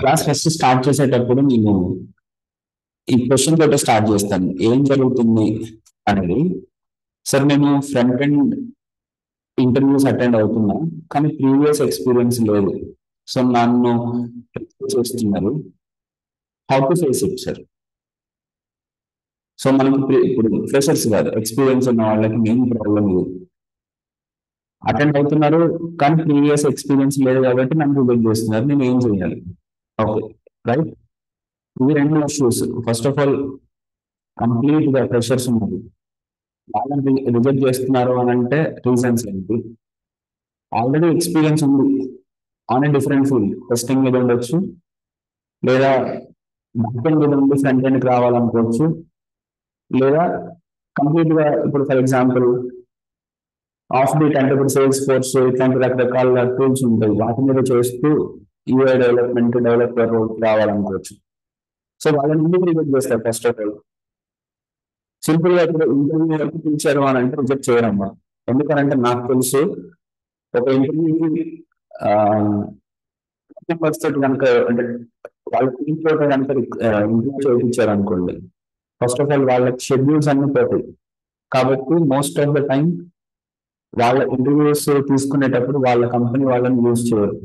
Class first start చేసేటప్పుడు నేను ఈ క్వశ్చన్ తోటి స్టార్ట్ చేస్తాను. ఏం జరుగుతుంది అనేది. సార్ నేను ఫ్రంట్ ఎండ్ ఇంటర్వ్యూస్ అటెండ్ అవుతున్నా, కానీ ప్రీవియస్ ఎక్స్పీరియన్స్ లేదు. సో నన్ను చేస్తున్నారు. How to face it sir? So మనకి ఇప్పుడు ఫ్రెషర్స్ కాదు, ఎక్స్పీరియన్స్ ఉన్న వాళ్ళకి మెయిన్ ప్రాబ్లం ఇది. అటెండ్ అవుతున్నారు కానీ ప్రీవియస్ ఎక్స్పీరియన్స్ లేదు కాబట్టి నన్ను రిజెక్ట్ చేస్తున్నారు. నేను ఏం చేయాలి? Okay, right. ఇవి రెండు issues. First of all complete గా ఫ్రెషర్స్ ఉన్నారు, వాళ్ళని రిజెక్ట్ చేస్తున్నారు అని అంటే రీజన్స్ ఏంటి? ఆల్రెడీ ఎక్స్పీరియన్స్ ఉంది on a different field, testing మీద ఉండొచ్చు, లేదా బ్యాక్ ఎండ్ మీద ఉండి ఫ్రంట్ ఎండ్కి రావాలనుకోవచ్చు, లేదా కంప్లీట్ గా ఇప్పుడు ఫర్ ఎగ్జాంపుల్ ఆఫ్ బీట్ అంటే ఇప్పుడు సేల్స్ ఫోర్స్ ఇట్లాంటి రకరకాల టూల్స్ ఉంటాయి, వాటి మీద చేస్తూ యూఐ డెవలప్మెంట్ డెవలపర్ రావాలనుకోవచ్చు. సో వాళ్ళని ఎందుకు రిజెక్ట్ చేస్తారు? ఫస్ట్ ఆఫ్ ఆల్ సింపుల్ గా ఇప్పుడు ఇంటర్వ్యూ వరకు పిలిచారు అని అంటే రిజెక్ట్ చేయరమ్మా. ఎందుకనంటే నాకు తెలుసు ఒక ఇంటర్వ్యూకి మెంబర్స్ తోటి కనుక అంటే వాళ్ళ టీమ్ తోటి కనుక ఇంటర్వ్యూ చేయించారు అనుకోండి, ఫస్ట్ ఆఫ్ ఆల్ వాళ్ళ షెడ్యూల్స్ అన్ని పోతాయి. కాబట్టి మోస్ట్ ఆఫ్ ద టైం వాళ్ళ ఇంటర్వ్యూస్ తీసుకునేటప్పుడు వాళ్ళ కంపెనీ వాళ్ళని యూజ్ చేయరు,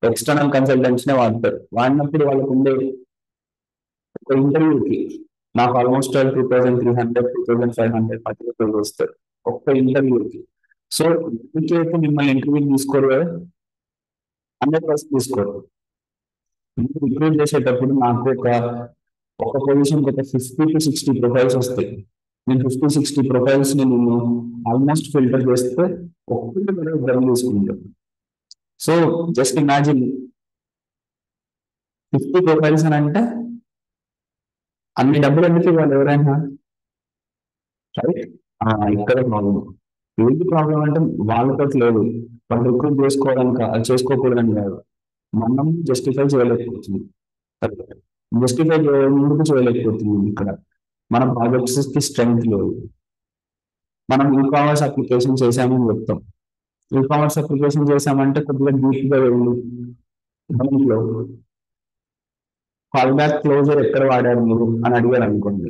ఎక్స్టర్నల్ కన్సల్టెంట్స్ నే వాడతారు. వాడినప్పుడు వాళ్ళకు ఉండే ఒక ఇంటర్వ్యూకి నాకు ఆల్మోస్ట్ 2300 2500 మధ్య రూపాయలు వస్తారు ఒక్క ఇంటర్వ్యూకి. సో ఇంకేపు మిమ్మల్ని ఇంటర్వ్యూ తీసుకోరు కదా, 100% తీసుకోరు. రిక్రూట్ చేసేటప్పుడు నాకు ఒక పొజిషన్ ఒక 50 to 60 ప్రొఫైల్స్ వస్తాయి. నేను 50-60 ప్రొఫైల్స్ నేను ఆల్మోస్ట్ ఫిల్టర్ చేస్తే ఒక్కటి కూడా ఇద్దరు తీసుకుంటాను. సో జస్ట్ ఇమాజిన్ 50 ప్రొఫైల్స్ అని అంటే అన్ని డబ్బులు ఎందుకు ఇవ్వాలి ఎవరైనా, రైట్? ఇక్కడ ప్రాబ్లం ఏంటి? ప్రాబ్లం అంటే వాళ్ళతో లేదు, వాళ్ళు రిక్రూట్ చేసుకోవడానికి చేసుకోకూడదని కాదు, మనం జస్టిఫై చేయలేకపోతుంది. జస్టిఫై ముందుకు చేయలేకపోతుంది. ఇక్కడ మన ప్రాజెక్ట్స్ కి స్ట్రెంగ్త్ లేదు. మనం ఈ కామర్స్ అప్లికేషన్ చేసామని చెప్తాం. ఈ కామర్స్ అప్లికేషన్ చేసామంటే కొద్దిగా డీప్ గా వెళ్ళి దాంట్లో కాల్ బ్యాక్ క్లోజర్ ఎక్కడ వాడారు మీరు అని అడిగారు అనుకోండి,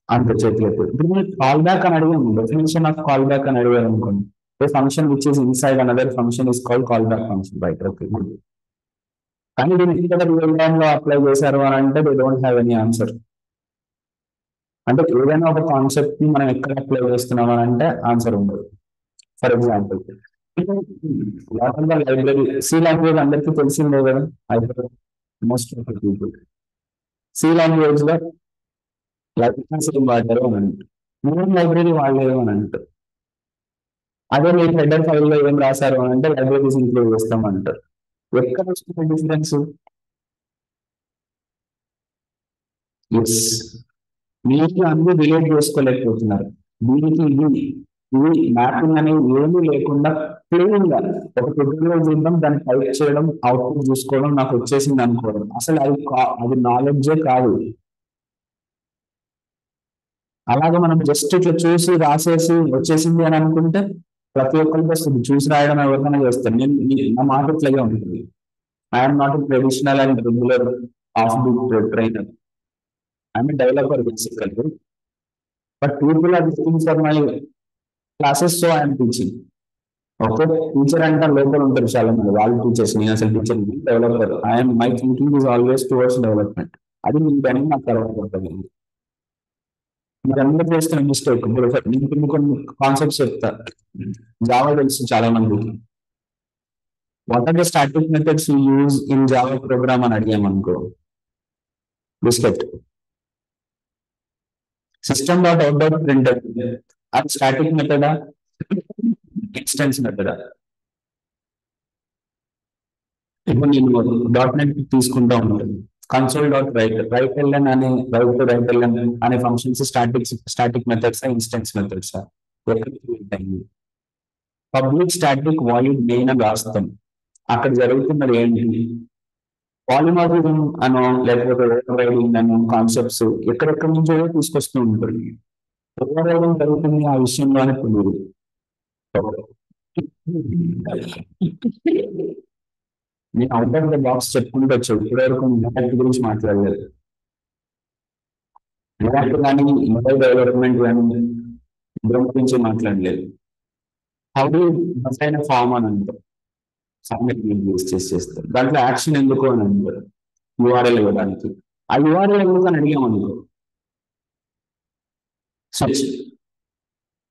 అంత చేతులకు ఇప్పుడు మీరు కాల్ బ్యాక్ అని అడిగాము, డెఫినేషన్ ఆఫ్ కాల్ బ్యాక్ అని అడిగారు అనుకోండి, a function which is inside another function is called callback function, right? Okay, good. కానీ దీన్ని ఇక్కడ రియల్ టైమ్ లో అప్లై చేశారు అని అంటే they don't have any answer. అంటే ఏదైనా ఒక కాన్సెప్ట్ ని మనం ఎక్కడ అప్లై చేస్తున్నాం అని అంటే ఆన్సర్ ఉండదు. For example what are the library, C language అందరికీ తెలిసిందే కదా, most of the people C language లో లైబ్రరీస్ ఏం వాడారు అని అంటారు, మూడు లైబ్రరీ వాడలేదు అని అంటారు. అదే మీరు హెడర్ ఫైల్ లో ఏం రాశారు అని అంటే లైబ్రరీస్ ఇంక్లూడ్ చేస్తాం అంటారు. ఎక్కడ వస్తుంది డిఫరెన్స్? ఎస్, మీరు అందరూ రిలేట్ చేసుకోలేకపోతున్నారు. దీనికి ఇది మ్యాపింగ్ అనేది ఏమీ లేకుండా ప్లెయిన్ గా ఒక ట్యూటోరియల్ చూడడం, దాన్ని టైప్ చేయడం, అవుట్పుట్ చూసుకోవడం, నాకు వచ్చేసింది అనుకోవడం, అసలు అది నాలెడ్జే కాదు. అలాగే మనం జస్ట్ ఇట్లా చూసి రాసేసి వచ్చేసింది అని అనుకుంటే ప్రతి ఒక్కరికి వస్తుంది. చూసి రాయడం ఎవరికైనా చేస్తాను నేను, నా మాట ఇట్లాగే ఉంటుంది. I'm not traditional and regular off beat trainer, I'm developer basically, but people are listening for my classes, so I'm teaching. Okay, teacher అంటే లోపల ఉంటారు చాలా మంది, వాళ్ళు టీచర్స్, నేను అసలు teacher developer. I'm my thinking is always towards development. అది మీకు పని నాకు తర్వాత ఉంటుంది. మీరు అందరూ చేస్తున్న మిస్టేక్, నేను కొన్ని కాన్సెప్ట్స్ చెప్తా. జావా తెలుసు చాలా మందికి. What are the static methods you use in Java program అని అడిగామనుకో, బిస్కెట్ system dot out dot printer, అది స్టాటిక్ మెథడా ఇన్స్టెన్స్ మెథడా? ఇప్పుడు నేను డాట్ నెట్ తీసుకుంటా ఉంటాను, కన్సోల్ డాట్ రైట్ ఎల్ఎన్ అనే రైట్ ఎల్ఎన్ అనే functions static methods instance methods? Public static void main అని రాస్తాం. అక్కడ జరుగుతున్నది ఏంటి? పాలిమార్ఫిజం అనో లేకపోతే ఓవర్ రైడింగ్ అనో కాన్సెప్ట్స్ ఎక్కడెక్కడి నుంచో తీసుకొస్తూ ఉంటుంది. ఓవర్ రైడింగ్ జరుగుతుంది ఆ విషయంలోనే తెలియదు. నేను అవుట్ ఆఫ్ ద బాక్స్ చెప్పుకుంటూ వచ్చాడు ఇప్పటివరకు రియాక్ట్ గురించి మాట్లాడలేదు. రియాక్ట్ కానీ మొబైల్ డెవలప్మెంట్ కానీ దాని గురించి మాట్లాడలేదు. హౌ డు డిజైన్ ఫామ్ అని అంటారు, సబ్మిట్ యూజ్ చేస్తారు. దాంట్లో యాక్షన్ ఎందుకు అని అంటారు, యూఆర్ఎల్ ఇవ్వడానికి. ఆ యూఆర్ఎల్ ఎందుకు అని అడిగామనుకో, switch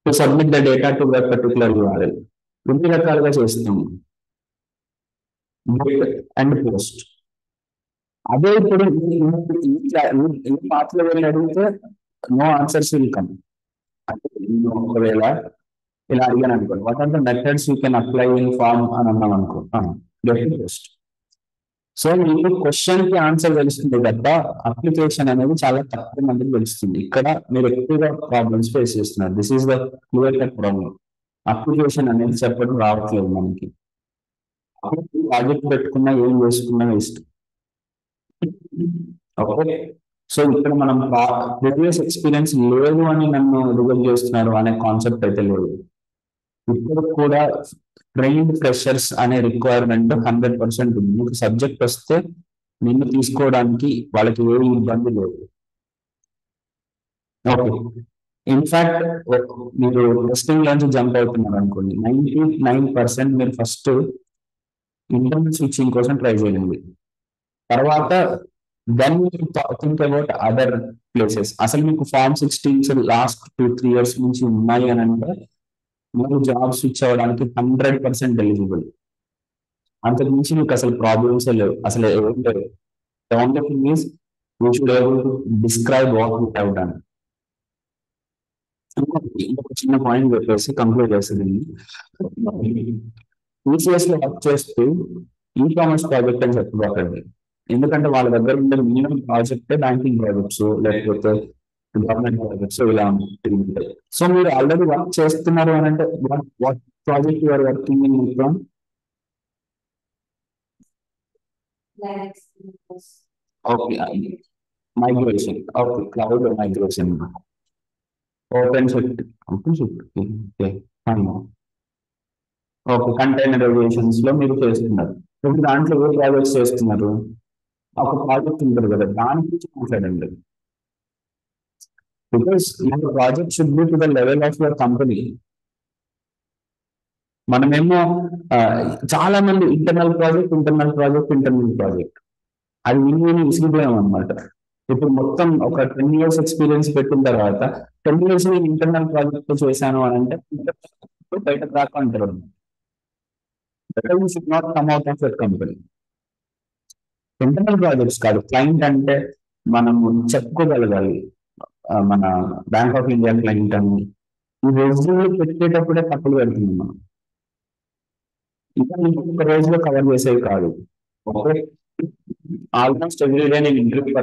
to submit the data to that particular URL. రెండు రకాలుగా చేస్తాము, గెట్ అండ్ పోస్ట్. అదే ఇప్పుడు ఈ పాత్రలో వెళ్ళి అడిగితే నో ఆన్సర్స్ విల్ కమ్. అంటే నేను ఒకవేళ ఇలా అడిగాను అనుకోండి, what are the methods you can apply in form అని అన్నాం అనుకో, గెట్ పోస్ట్. సో మీకు క్వశ్చన్ కి ఆన్సర్ తెలుస్తుంది తప్ప అప్లికేషన్ అనేది చాలా తక్కువ మందికి తెలుస్తుంది. ఇక్కడ మీరు ఎక్కువగా ప్రాబ్లమ్స్ ఫేస్ చేస్తున్నారు. This is the clear cut problem. Application అనేది చెప్పడం రావట్లేదు మనకి. ప్రాజెక్ట్ పెట్టుకున్నా ఏం చేసుకున్నా వేస్ట్. ఓకే, సో ఇక్కడ మనం ప్రీవియస్ ఎక్స్పీరియన్స్ లేదు అని నన్ను రిజల్ట్ చేస్తున్నారు అనే కాన్సెప్ట్ అయితే లేదు. ఇప్పుడు కూడా ట్రైన్డ్ ఫ్రెషర్స్ అనే రిక్వైర్మెంట్ 100% ఉంది. మీకు సబ్జెక్ట్ వస్తే నిన్ను తీసుకోవడానికి వాళ్ళకి ఏ ఇబ్బంది లేదు. ఓకే, ఇన్ఫాక్ట్ మీరు టెస్టింగ్ లోంచి జంప్ అవుతున్నారు అనుకోండి, 99% మీరు ఫస్ట్ ఇంటర్నల్ స్విచ్చింగ్ కోసం ట్రై చేయండి. తర్వాత then think about other places. అసలు మీకు ఫార్మ్ 16 లాస్ట్ 2-3 ఇయర్స్ నుంచి ఉన్నాయి అని అంటే మీరు జాబ్ స్విచ్ అవ్వడానికి 100% ఎలిజిబుల్. అంతకు మించి మీకు అసలు ప్రాబ్లమ్స్ లేవు, అసలు ఏం లేవు. The only thing is you should be able to describe what you have done. ఇంకొక చిన్న పాయింట్ చెప్పేసి కంక్లూడ్ చేస్తుంది. టీసీఎస్ లో వర్క్ చేస్తూ ఈ కామర్స్ ప్రాజెక్ట్ అని చెప్పబోకండి, ఎందుకంటే వాళ్ళ దగ్గర ఉండే మినిమం ప్రాజెక్ట్ బ్యాంకింగ్ ప్రాజెక్ట్స్ లేకపోతే గవర్నమెంట్ ప్రాజెక్ట్స్ ఇలా ఉంటాయి. సో మీరు ఆల్రెడీ వర్క్ చేస్తున్నారు అని అంటే what project you're working in from? Okay, migration. Okay, cloud migration, open shift. Okay, కంటైనరైజేషన్స్ లో మీరు చేస్తున్నారు. ఇప్పుడు దాంట్లో ఏ ప్రాజెక్ట్స్ చేస్తున్నారు? ఒక ప్రాజెక్ట్ ఉంటుంది కదా, దాని గురించి మాట్లాడండి. Because your project should be to the level of your company. మనమేమో చాలా మంది ఇంటర్నల్ ప్రాజెక్ట్ అది విని విసిగిపోయాం అనమాట. ఇప్పుడు మొత్తం ఒక 10 years ఎక్స్పీరియన్స్ పెట్టిన తర్వాత 10 years నేను ఇంటర్నల్ ప్రాజెక్ట్ చేశాను అని అంటే బయటకు రాక అంటారు. Should not come out of that company. Internal projects కాదు, క్లయింట్ అంటే మనం చెప్పుకోగలగాలి. మన బ్యాంక్ ఆఫ్ ఇండియా క్లయింట్ అని ఈ రెజ్యూమ్ పెట్టేటప్పుడే తప్పులు పెడుతున్నాం మనం. ఇంకా ఇంకొక రోజులో కవర్ చేసేవి కాదు. ఓకే, ఆల్మోస్ట్ ఎవ్రీడే నేను ఇంటర్వ్యూ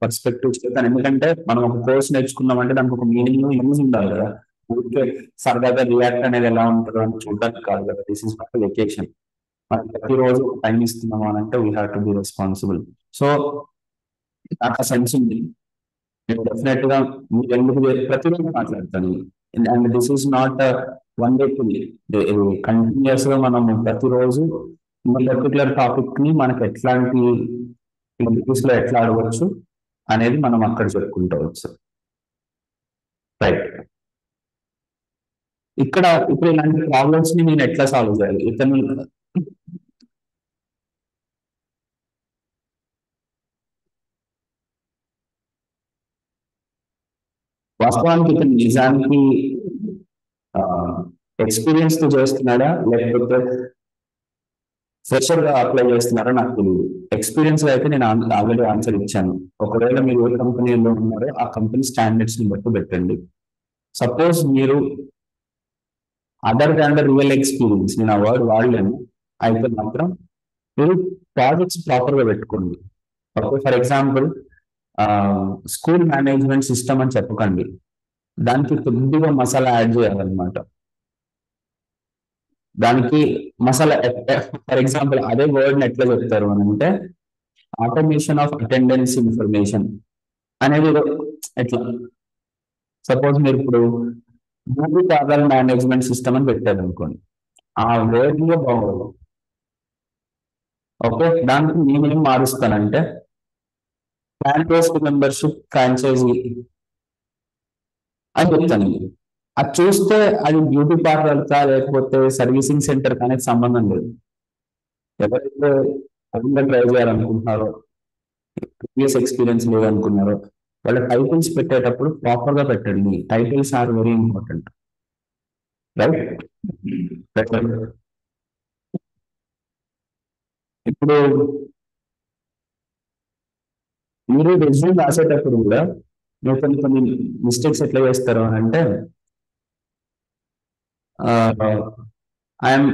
పర్స్పెక్టివ్ చెప్తాను. ఎందుకంటే మనం ఒక కోర్స్ నేర్చుకున్నామంటే దానికి ఒక మీనింగ్ యూజ్ ఉండాలి కదా. ఊరికే సరదాగా రియాక్ట్ అనేది ఎలా ఉంటుందో అని చూడడానికి కాదు కదా. This is not vacation. మనం ప్రతిరోజు టైం ఇస్తున్నాము అని అంటే we have to be responsible. So నాకు ఆ సెన్స్ ఉంది. నేను డెఫినెట్ గా మీరు ఎందుకు ప్రతిరోజు మాట్లాడతాను. And this is not one day thing. Continuous గా మనం ప్రతిరోజు ఈ పర్టికులర్ టాపిక్ ని మనకు ఎట్లాంటి ఇంటర్వ్యూస్ లో ఎట్లా అడగవచ్చు అనేది మనం అక్కడ చెప్పుకుంటవచ్చు. రైట్, ఇక్కడ ఇప్పుడు ఇలాంటి ప్రాబ్లమ్స్ ని నేను ఎట్లా సాల్వ్ చేయాలి? ఇతను వాస్తవానికి ఇతను నిజానికి ఎక్స్పీరియన్స్ తో చేస్తున్నాడా లేకపోతే ఫ్రెషర్ గా అప్లై చేస్తున్నారో నాకు తెలియదు. ఎక్స్పీరియన్స్ అయితే నేను ఆల్రెడీ ఆన్సర్ ఇచ్చాను. ఒకవేళ మీరు ఏ కంపెనీలో ఉన్నారో ఆ కంపెనీ స్టాండర్డ్స్ ని బట్టి పెట్టండి. సపోజ్ మీరు other than the real experience, నేను ఆ వర్డ్ వాడలేను, అయితే మాత్రం మీరు ప్రాజెక్ట్స్ ప్రాపర్ గా పెట్టుకోండి. Okay, for example school management system అని చెప్పకండి, దానికి కొద్దిగా మసాలా యాడ్ చేయాలన్నమాట. దానికి మసాలా ఫర్ ఎగ్జాంపుల్ అదే వర్డ్ ఎట్లా చెప్తారు అని అంటే ఆటోమేషన్ ఆఫ్ అటెండెన్స్ ఇన్ఫర్మేషన్ అనేది ఎట్లా. సపోజ్ మీరు ఇప్పుడు గూగుల్ ట్రావెల్ మేనేజ్మెంట్ సిస్టమ్ అని పెట్టారు అనుకోండి, ఆ వర్డ్ లో బాగోదు. ఓకే, దానికి నేనేం మారుస్తానంటే ప్లాన్ బేస్డ్ మెంబర్షిప్ ఫ్రాంచైజీ అని చెప్తాను. అది చూస్తే అది బ్యూటీ పార్లర్ కా లేకపోతే సర్వీసింగ్ సెంటర్ కానీ సంబంధం లేదు. ఎవరైతే అదనంగా ట్రై చేయాలనుకుంటున్నారో, ప్రీవియస్ ఎక్స్పీరియన్స్ లేదనుకున్నారో, వాళ్ళ టైటిల్స్ పెట్టేటప్పుడు ప్రాపర్ గా పెట్టండి. Titles are very important, right? ఇప్పుడు మీరు రెజ్యూమ్ రాసేటప్పుడు కూడా మీరు కొన్ని మిస్టేక్స్ ఎట్లా చేస్తారు అని అంటే, I'm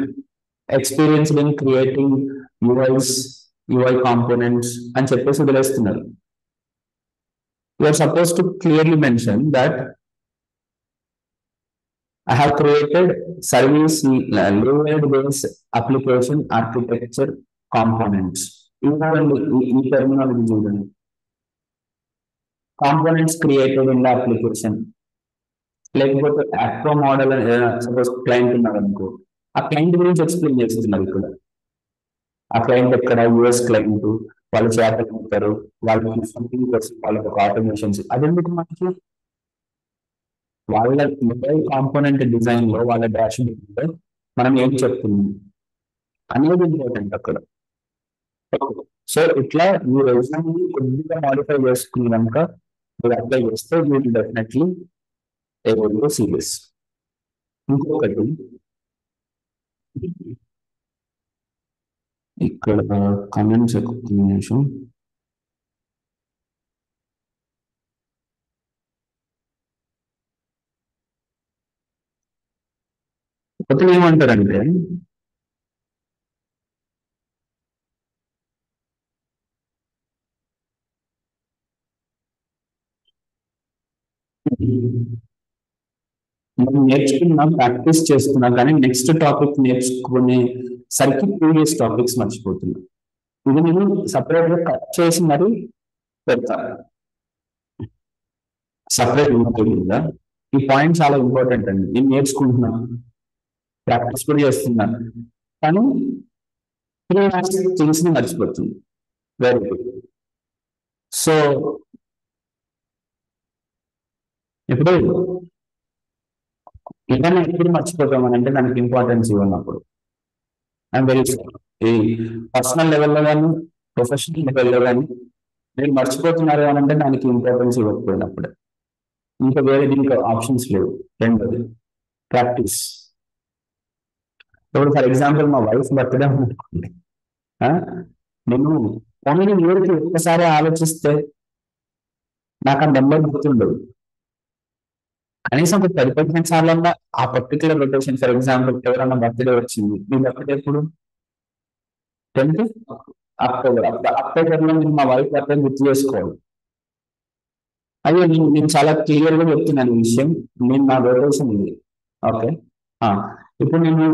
experienced in creating UIs, UI components అని చెప్పేసి వదిలేస్తున్నారు. You are supposed to clearly mention that I have created service layered based application architecture components. ఈ టెర్మినాలజీ చూడండి. Components created in the application, లేకపోతే యాక్రో మోడల్ అని suppose client ఉన్నారు అనుకో, ఆ క్లయింట్ గురించి ఎక్స్ప్లెయిన్ చేస్తున్నారు ఇక్కడ. ఆ క్లయింట్ ఎక్కడ, యుఎస్ క్లయింట్, వాళ్ళు చేపలు ఉంటారు, వాళ్ళకి సంథింగ్ వాళ్ళకి ఒక ఆటోమేషన్స్, అదెందుకు మనకి వాళ్ళ మొబైల్ కాంపోనెంట్ డిజైన్ లో వాళ్ళ డాష్ బోర్డ్ లో మనం ఏం చెప్తున్నాం అనేది ఇంపార్టెంట్ అక్కడ. సో ఇట్లా మీ రెజ్యూమ్ కొద్దిగా మాడిఫై చేసుకుని కనుక మీరు అప్లై చేస్తే మీరు డెఫినెట్లీ ఏబుల్ సీరియస్. ఇంకొకటి ఇక్కడ కమెంట్స్ ఎక్కువ నిమిషం. కొత్తగా ఏమంటారంటే మనం నేర్చుకున్నాం, ప్రాక్టీస్ చేస్తున్నాం, కానీ నెక్స్ట్ టాపిక్ నేర్చుకునే సరికి ప్రీవియస్ టాపిక్స్ మర్చిపోతున్నాం. ఇది నేను సపరేట్ గా కట్ చేసి మరి పెడతాను, సపరేట్ ఉంటుందా. ఈ పాయింట్ చాలా ఇంపార్టెంట్ అండి. నేను నేర్చుకుంటున్నాను, ప్రాక్టీస్ కూడా చేస్తున్నాను, కానీ ప్రీవియస్ థింగ్స్ ని మర్చిపోతుంది. Very good. సో ఇప్పుడు ఏదైనా ఎప్పుడు మర్చిపోతామని అంటే దానికి ఇంపార్టెన్స్ ఇవ్వనప్పుడు, ఐఎమ్ వెరీ ఈ పర్సనల్ లెవెల్లో కానీ ప్రొఫెషనల్ లెవెల్లో కానీ మీరు మర్చిపోతున్నారు అని అంటే దానికి ఇంపార్టెన్స్ ఇవ్వకపోయినప్పుడు, ఇంకా వేరే దీనికి ఆప్షన్స్ లేవు. రెండోది ప్రాక్టీస్. ఇప్పుడు ఫర్ ఎగ్జాంపుల్ మా వైఫ్ బర్త్డే అనుకోండి, నేను ఓన్లీ ఊరికి ఒక్కసారి ఆలోచిస్తే నాకు ఆ నెంబర్ గుర్తుండదు. కనీసం ఒక 10-15 సార్లు ఆ పర్టికులర్ రొటేషన్, ఫర్ ఎగ్జాంపుల్ ఎవరన్నా బర్త్డే వచ్చింది, మీ బర్త్డే ఎప్పుడు 10th అక్టోబర్, అక్టోబర్ లో నేను మా వైఫ్ బర్త్డే గుర్తు చేసుకోవాలి. అయ్యో నేను చాలా క్లియర్ గా చెప్తున్నాను ఈ విషయం, నేను నా రొటేషన్ ఉంది. ఓకే, ఇప్పుడు నేను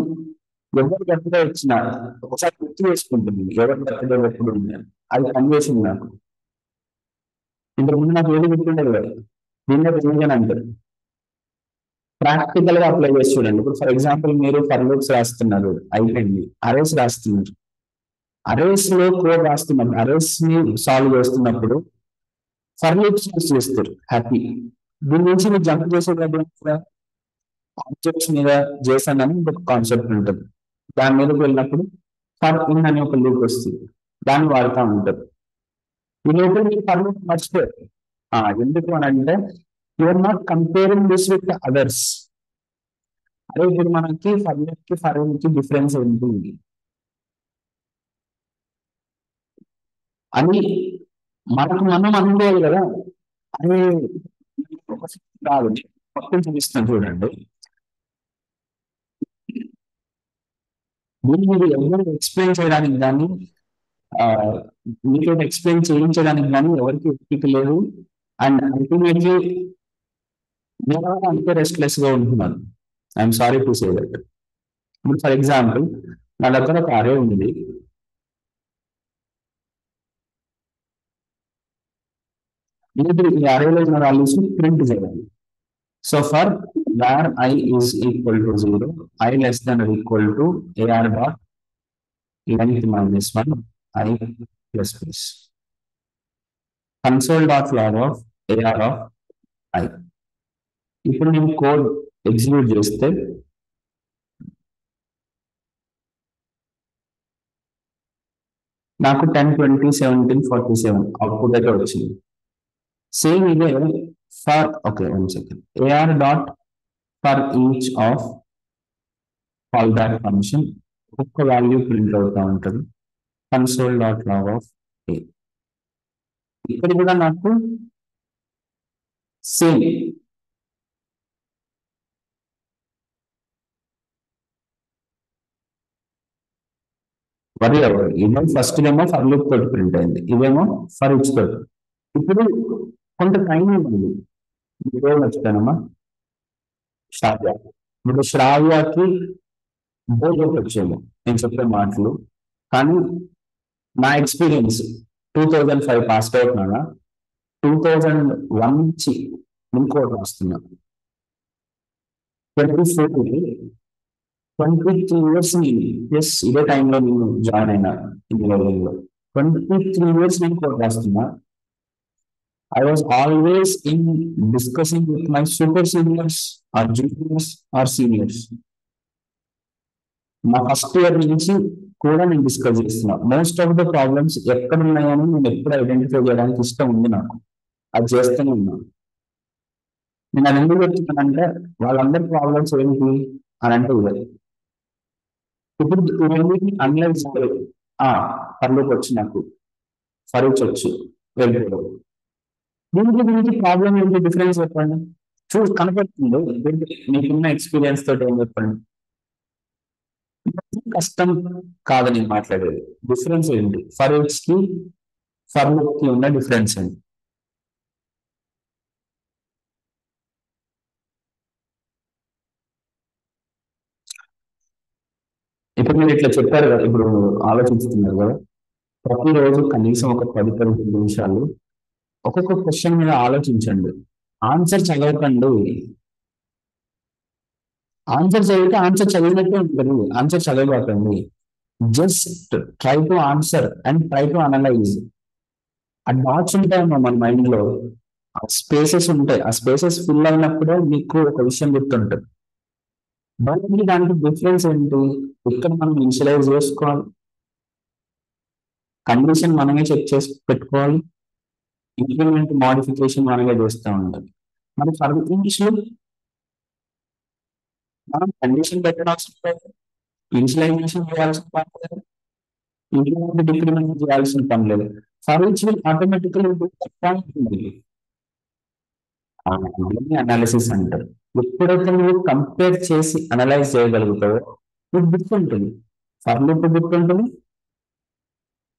ఎవరి బర్త్డే వచ్చినా ఒకసారి గుర్తు చేసుకుంటుంది ఎవరి బర్త్డే ఎప్పుడు ఉంది, అది పనిచేసింది నాకు. ఇంతకుముందు నాకు ఏది గుర్తుండేది కదా, దీన్నే రివిజన్ అంటారు. ప్రాక్టికల్ గా అప్లై చేసి చూడండి. ఇప్పుడు ఫర్ ఎగ్జాంపుల్ మీరు ఫర్ లూప్స్ రాస్తున్నారు, అయిపోయింది. అరేస్ రాస్తున్నారు, అరేస్ లో కోడ్ రాస్తున్నప్పుడు, అరేస్ ని సాల్వ్ చేస్తున్నప్పుడు ఫర్ లూప్స్ యూస్ చేస్తారు, హ్యాపీ. దీని నుంచి మీరు జంప్ చేసేటప్పుడు ఆబ్జెక్ట్స్ మీద జేసన్ అని ఒక కాన్సెప్ట్ ఉంటుంది, దాని మీదకి వెళ్ళినప్పుడు ఫర్ ఇన్ అని ఒక లూప్ వస్తుంది, దాన్ని వాడుతూ ఉంటారు. ఈ లోపల మీరు ఫర్ లూప్ మర్చిపోయారు. ఎందుకు అని అంటే you're not comparing this with others. అదే ఇప్పుడు మనకి ఫర్ లూప్ కి ఫర్ కి డిఫరెన్స్ ఉంటుంది అని మనకు మనం అనుకోవాలి కదా. అది రాదు, మొత్తం చూపిస్తాను చూడండి. దీన్ని మీరు ఎవరు ఎక్స్ప్లెయిన్ చేయడానికి కానీ మీకు ఎక్స్ప్లెయిన్ చేయించడానికి కానీ ఎవరికి ఓపిక లేదు. అండ్ అల్టిమేట్లీ నేను అంతే రెస్ట్లెస్ గా ఉంటున్నాను. I'm sorry to say that. ఇప్పుడు ఫర్ ఎగ్జాంపుల్ నా దగ్గర ఒక అరే ఉంది, మీరు ఈ అరేలో ఉన్న వాల్యూస్ ప్రింట్ చేయాలి. So for var I is equal to 0, I less than or equal to ar dot length minus 1, I plus plus console dot log of AR of I. ఇప్పుడు నేను కోడ్ ఎగ్జిక్యూట్ చేస్తే నాకు 10, 20, 17, 47 output అయితే వచ్చింది. Same ఇదే for okay 1 second AR dot for each of call back function ఒక్క value print అవుతా ఉంటుంది. కన్సోల్ డాట్ లాగ్ ఆఫ్ ఏ. ఇక్కడ కూడా నాకు సేమ్ వరి అవ్వదు. ఇదేమో ఫస్ట్ ఏమో ఫర్ లూప్ తోటి ప్రింట్ అయింది, ఇదేమో ఫర్ ఈచ్ తోటి. ఇప్పుడు కొంత టైం ఉంది. ఇదే మర్చిపోయానమ్మా శ్రావ్య. ఇప్పుడు శ్రావ్యకి బోర్డు వచ్చేమో నేను చెప్పే మాటలు, కానీ నా ఎక్స్పీరియన్స్ 2005 పాస్ అవుట్ నానా 2001 నుంచి ఇంకోటి రాస్తున్నా. 23 ఇయర్స్ ప్లస్ ఇదే టైంలో నేను జాయిన్ అయినా ఇంజనీరింగ్ లో. 23 ఇయర్స్ నేను కోడ్ రాస్తున్నా. I was always in discussing with my super seniors or juniors or seniors. నా ఫస్ట్ ఇయర్ నుంచి కూడా నేను డిస్కస్ చేస్తున్నా. మోస్ట్ ఆఫ్ ద ప్రాబ్లమ్స్ ఎక్కడ ఉన్నాయని నేను ఎప్పుడు ఐడెంటిఫై చేయడానికి ఇష్టం ఉంది నాకు. అది చేస్తూనే ఉన్నా. నేను అది ఎందుకు చెప్తున్నానంటే వాళ్ళందరి ప్రాబ్లమ్స్ ఏంటి అని అంటే ఇదే. ఇప్పుడు ఇవన్నీ అనలైజ్ పర్లోకి వచ్చి నాకు ఫరీచ్ వచ్చు వెళ్ళిపోయాడు. దీనికి ప్రాబ్లం ఏంటి, డిఫరెన్స్ చెప్పండి. కనపడుతుంది మీకున్న ఎక్స్పీరియన్స్ తోటి ఏం చెప్పండి. కష్టం కాదని మాట్లాడేది. డిఫరెన్స్ ఏంటి ఫరీచ్ కి ఫర్లోక్ కి ఉన్న డిఫరెన్స్ ఏంటి? ఇప్పుడు మీరు ఇట్లా చెప్పారు కదా, ఇప్పుడు ఆలోచిస్తున్నారు కదా, ప్రతిరోజు కనీసం ఒక 10-15 నిమిషాలు ఒక్కొక్క క్వశ్చన్ మీద ఆలోచించండి. ఆన్సర్ చదవకండి. ఆన్సర్ చదివితే ఆన్సర్ చదివినట్టే ఉంటుంది. ఆన్సర్ చదవకండి. Just try to answer and try to analyse. ఆ డాట్స్ ఉంటాయమ్మా మన మైండ్ లో, ఆ స్పేసెస్ ఉంటాయి. ఆ స్పేసెస్ ఫిల్ అయినప్పుడే మీకు ఒక విషయం గుర్తుంటుంది. బయటికి దానికి డిఫరెన్స్ ఏంటి? ఇక్కడ మనం ఇనిషియలైజ్ చేసుకోవాలి, కండిషన్ మనమే చెక్ చేసి పెట్టుకోవాలి, ఇంక్రిమెంట్ మోడిఫికేషన్ మనమే చేస్తూ ఉండాలి. మరి ఫర్ ఈచ్ లో మనం కండిషన్ పెట్టడం అవసరం లేదు, ఇనిషియలైజేషన్ చేయాల్సిన పని లేదు, ఇంక్రిమెంట్ డిక్రిమెంట్ చేయాల్సిన పని లేదు. ఫర్ ఈచ్ విల్ ఆటోమేటికల్ అనాలిసిస్ అంటారు. ఎప్పుడైతే నువ్వు కంపేర్ చేసి అనలైజ్ చేయగలుగుతావో నీకు గుర్తుంటుంది. ఫర్ లూప్ గుర్తుంటుంది,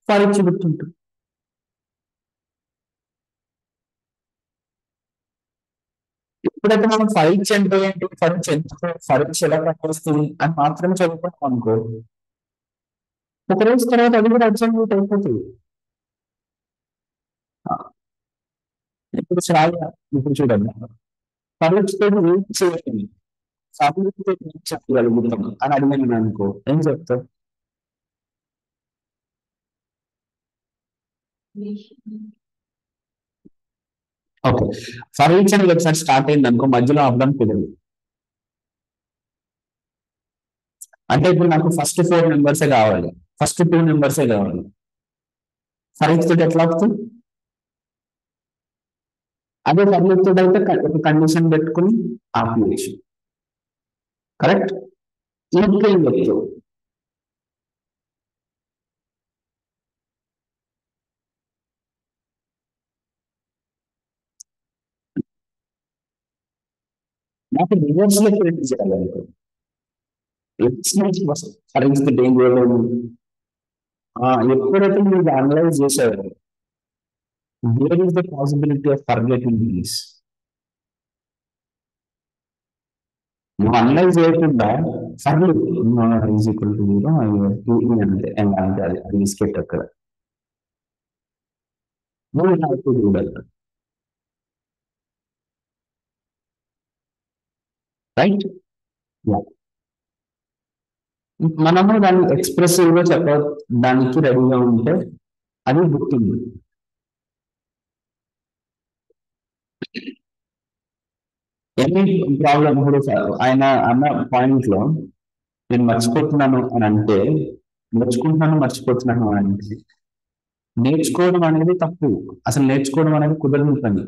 ఫర్ ఈచ్ గుర్తుంటుంది. ఎప్పుడైతే మనం ఫర్ ఈచ్ అంటే ఏంటి, ఫర్ ఈచ్ ఎందుకు, ఫర్ ఈచ్ ఎలా పనిచేస్తుంది అని మాత్రమే చదువుకుంటాం అనుకో, ఒక రోజు తర్వాత అది కూడా అబ్సల్యూట్ అయిపోతుంది. ఆ, ఇప్పుడు శ్రావ్య, ఇప్పుడు చూడండి, ఫర్ ఈచ్ తోటి ఏం చేయాలి, ఫర్ ఈచ్ తోటి ఏం చెప్పగలుగుతాం అని అడిగాను అనుకో, ఏం చెప్తావు? ఓకే, ఫర్ ఈచ్ అని ఒకసారి స్టార్ట్ అయింది అనుకో, మధ్యలో అవ్వడం కుదరదు. అంటే ఇప్పుడు నాకు ఫస్ట్ 4 మెంబర్సే కావాలి, ఫస్ట్ 2 మెంబర్సే కావాలి. ఫర్ ఈచ్ తోటి ఎట్లా అవుతుంది? అదే ఫర్ లూప్ తోటి అయితే ఒక కండిషన్ పెట్టుకుని ఆపేయచ్చు. కరెక్ట్. ఇంకేం చెప్తావు? నాకు రివర్స్ లో ప్రింట్ చేయాలనుకో, ఫర్ ఈచ్ తోటి ఏం చేయలేదు. ఎప్పుడైతే మీరు అనలైజ్ చేశారు, where is the possibility of forgetting this. నువ్వు అనలైజ్ చేయకుండా ఫర్ ఈజ్ ఈక్వల్ టు 0 అంటే అంటే అది బిస్కెట్ అక్కడ నువ్వు నాకు చూడాలి. రైట్. మనము దాన్ని ఎక్స్ప్రెసివ్ గా చెప్పడానికి రెడీగా ఉంటే అది గుర్తుంది. ఎనీ ప్రాబ్లం ఇప్పుడు ఆయన అన్న పాయింట్ లో నేను మర్చిపోతున్నాను అని అంటే, నేర్చుకుంటున్నాను మర్చిపోతున్నాను అని అంటే, నేర్చుకోవడం అనేది తప్పు. అసలు నేర్చుకోవడం అనేది కుదరని పని.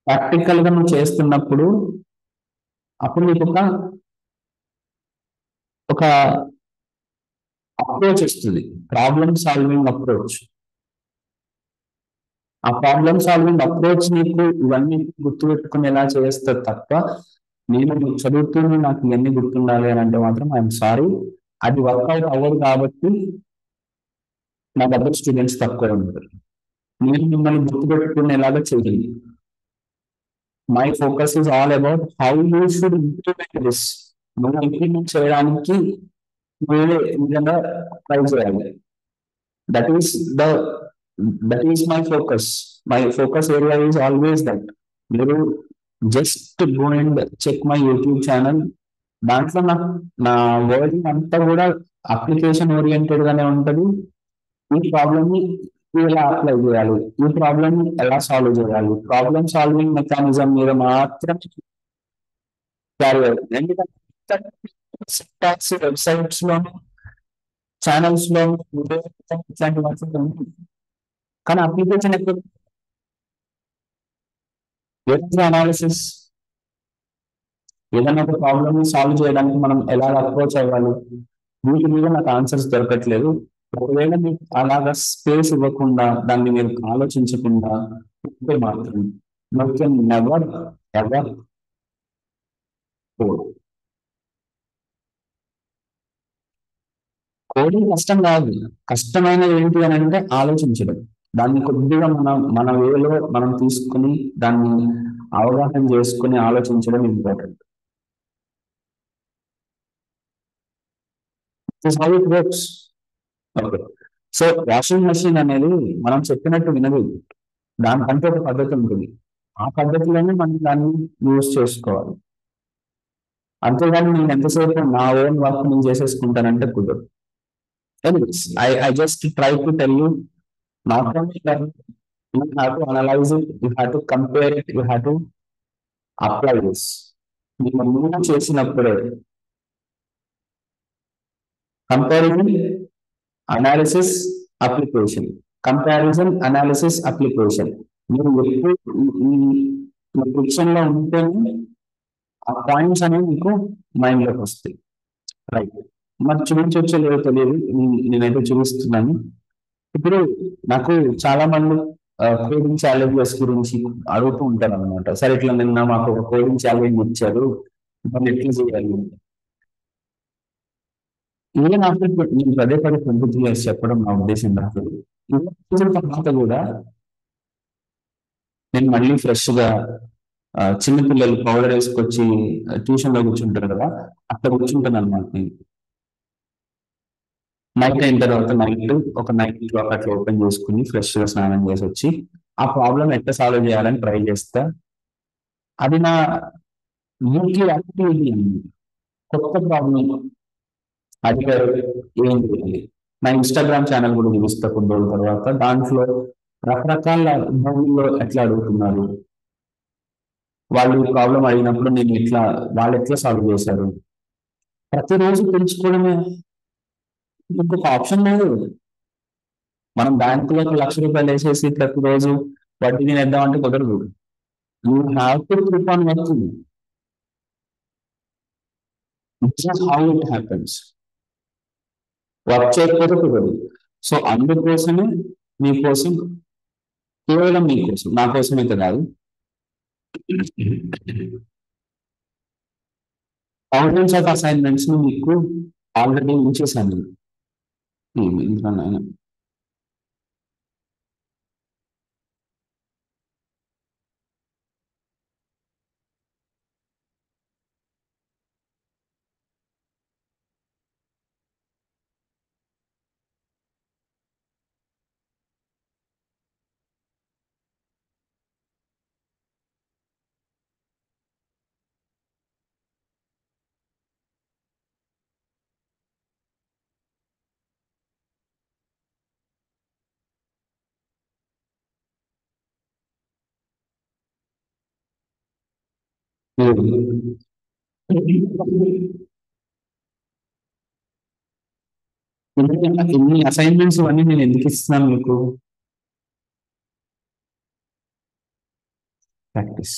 ప్రాక్టికల్ గా నువ్వు చేస్తున్నప్పుడు అప్పుడు నీకు ఒక అప్రోచ్ వస్తుంది. Problem solving approach. ఆ ప్రాబ్లమ్ సాల్వింగ్ అప్రోచ్ నీకు ఇవన్నీ గుర్తుపెట్టుకునేలా చేస్తుంది తప్ప, నేను చదువుతూనే నాకు ఇవన్నీ గుర్తుండాలి అని అంటే మాత్రం ఐఎమ్ సారీ, అది వర్కౌట్ అవ్వదు. కాబట్టి నా దగ్గర స్టూడెంట్స్ తక్కువ ఉంటారు. నేను మిమ్మల్ని గుర్తుపెట్టుకునేలాగా చేయండి. My focus is all about how you should implement this. నువ్వు ఇంప్లిమెంట్ చేయడానికి నువ్వే నిజంగా ట్రై చేయాలి. That is the that is my focus. My focus area is always that. మీరు just go and check my YouTube channel. దాంట్లో నా word అంతా కూడా అప్లికేషన్ ఓరియంటెడ్ గానే ఉంటది. ఈ ప్రాబ్లమ్ ని ఎలా అప్లై చేయాలి, ఈ ప్రాబ్లమ్ ని ఎలా సాల్వ్ చేయాలి, ప్రాబ్లమ్ సాల్వింగ్ మెకానిజం మీద మాత్రం క్యారీ అవుతుంది. ఎందుకంటే వెబ్సైట్స్ లోను, ఛానల్స్ లో ఇట్లాంటి వాటిలో ఉంది. కానీ అప్లికేషన్ ఎక్కడ? అనాలిసిస్. ఏదైనా ఒక ప్రాబ్లమ్ ని సాల్వ్ చేయడానికి మనం ఎలా అప్రోచ్ అవ్వాలి, వీటి మీద నాకు ఆన్సర్స్ దొరకట్లేదు. ఒకవేళ మీకు అలాగా స్పేస్ ఇవ్వకుండా, దాన్ని మీరు ఆలోచించకుండా ఉంటే మాత్రం you can never ever code. Coding కష్టం కాదు. కష్టమైనది ఏంటి అని అంటే ఆలోచించడం. దాన్ని కొద్దిగా మన వేలో మనం తీసుకుని దాన్ని అవగాహన చేసుకుని ఆలోచించడం important. This how it works. Okay. So washing machine అనేది మనం చెప్పినట్టు వినదు. దానికంటే ఒక పద్ధతి ఉంటుంది. ఆ పద్ధతిలోనే మనం దాన్ని యూజ్ చేసుకోవాలి. అంతేగాని నేను ఎంతసేపు నా ఓన్ వర్క్ నేను చేసేసుకుంటానంటే కుదరదు. Anyways, I just try to tell you, not only that you have to analyse it, you have to compare it, you have to apply this. మీరు ముందు చేసినప్పుడే comparison, analysis, application. Comparison, analysis, application. మీరు ఎప్పుడు ఈ friction లో ఉంటేనే ఆ points అనేవి మీకు మైండ్ లోకి వస్తాయి. రైట్. మరి చూపించవచ్చో లేదో తెలియదు, నేనైతే చూపిస్తున్నాను. ఇప్పుడు నాకు చాలా మంది కోడింగ్ ఛాలెంజెస్ గురించి అడుగుతూ ఉంటారు అనమాట. సరే, ఇట్లా నిన్న మాకు ఒక కోడింగ్ ఛాలెంజ్ ఇచ్చారు, మనం ఎట్లా చేయాలి. ఈవెన్ ఆఫ్టర్ నేను పదే పదే 23 ఇయర్స్ చెప్పడం నా ఉద్దేశం కాదు. ఇన్ని రోజుల తర్వాత కూడా నేను మళ్ళీ ఫ్రెష్ గా చిన్న పిల్లలు పౌడర్ వేసుకొచ్చి ట్యూషన్ లో కూర్చుంటారు కదా, అట్లా కూర్చుంటాను అనమాట నేను. నైట్ అయిన తర్వాత ఒక నైట్ క్లాక్ అట్లా ఓపెన్ చేసుకుని ఫ్రెష్ గా స్నానం చేసి వచ్చి ఆ ప్రాబ్లం ఎట్లా సాల్వ్ చేయాలని ట్రై చేస్తా. అది నా వీక్లీ యాక్టివిటీ అండి. కొత్త ప్రాబ్లం అది ఏం చేయాలి. నా ఇన్స్టాగ్రామ్ ఛానల్ కూడా చూపిస్తా కొన్ని రోజుల తర్వాత. దాంట్లో రకరకాల మూవీల్లో ఎట్లా అడుగుతున్నారు, వాళ్ళు ప్రాబ్లం అడిగినప్పుడు నేను ఎట్లా, వాళ్ళు ఎట్లా సాల్వ్ చేశారు. ప్రతిరోజు తెలుసుకోవడమే, ఇంకొక ఆప్షన్ లేదు. మనం బ్యాంకులో ₹1,00,000 వేసేసి ప్రతిరోజు వడ్డీ తినేద్దాం అంటే కుదరదు. You have to keep on working. This is how it happens. Work చేయకపోతే కుదరదు. సో అందుకోసమే మీకోసం, కేవలం మీకోసం, నా కోసం అయితే కాదు, థౌసండ్స్ ఆఫ్ అసైన్మెంట్స్ ని మీకు ఆల్రెడీ ఉంచేసాను. ఇంకా ఇన్ని అసైన్మెంట్స్ ఇవన్నీ నేను ఎందుకు ఇస్తున్నాను మీకు? ప్రాక్టీస్.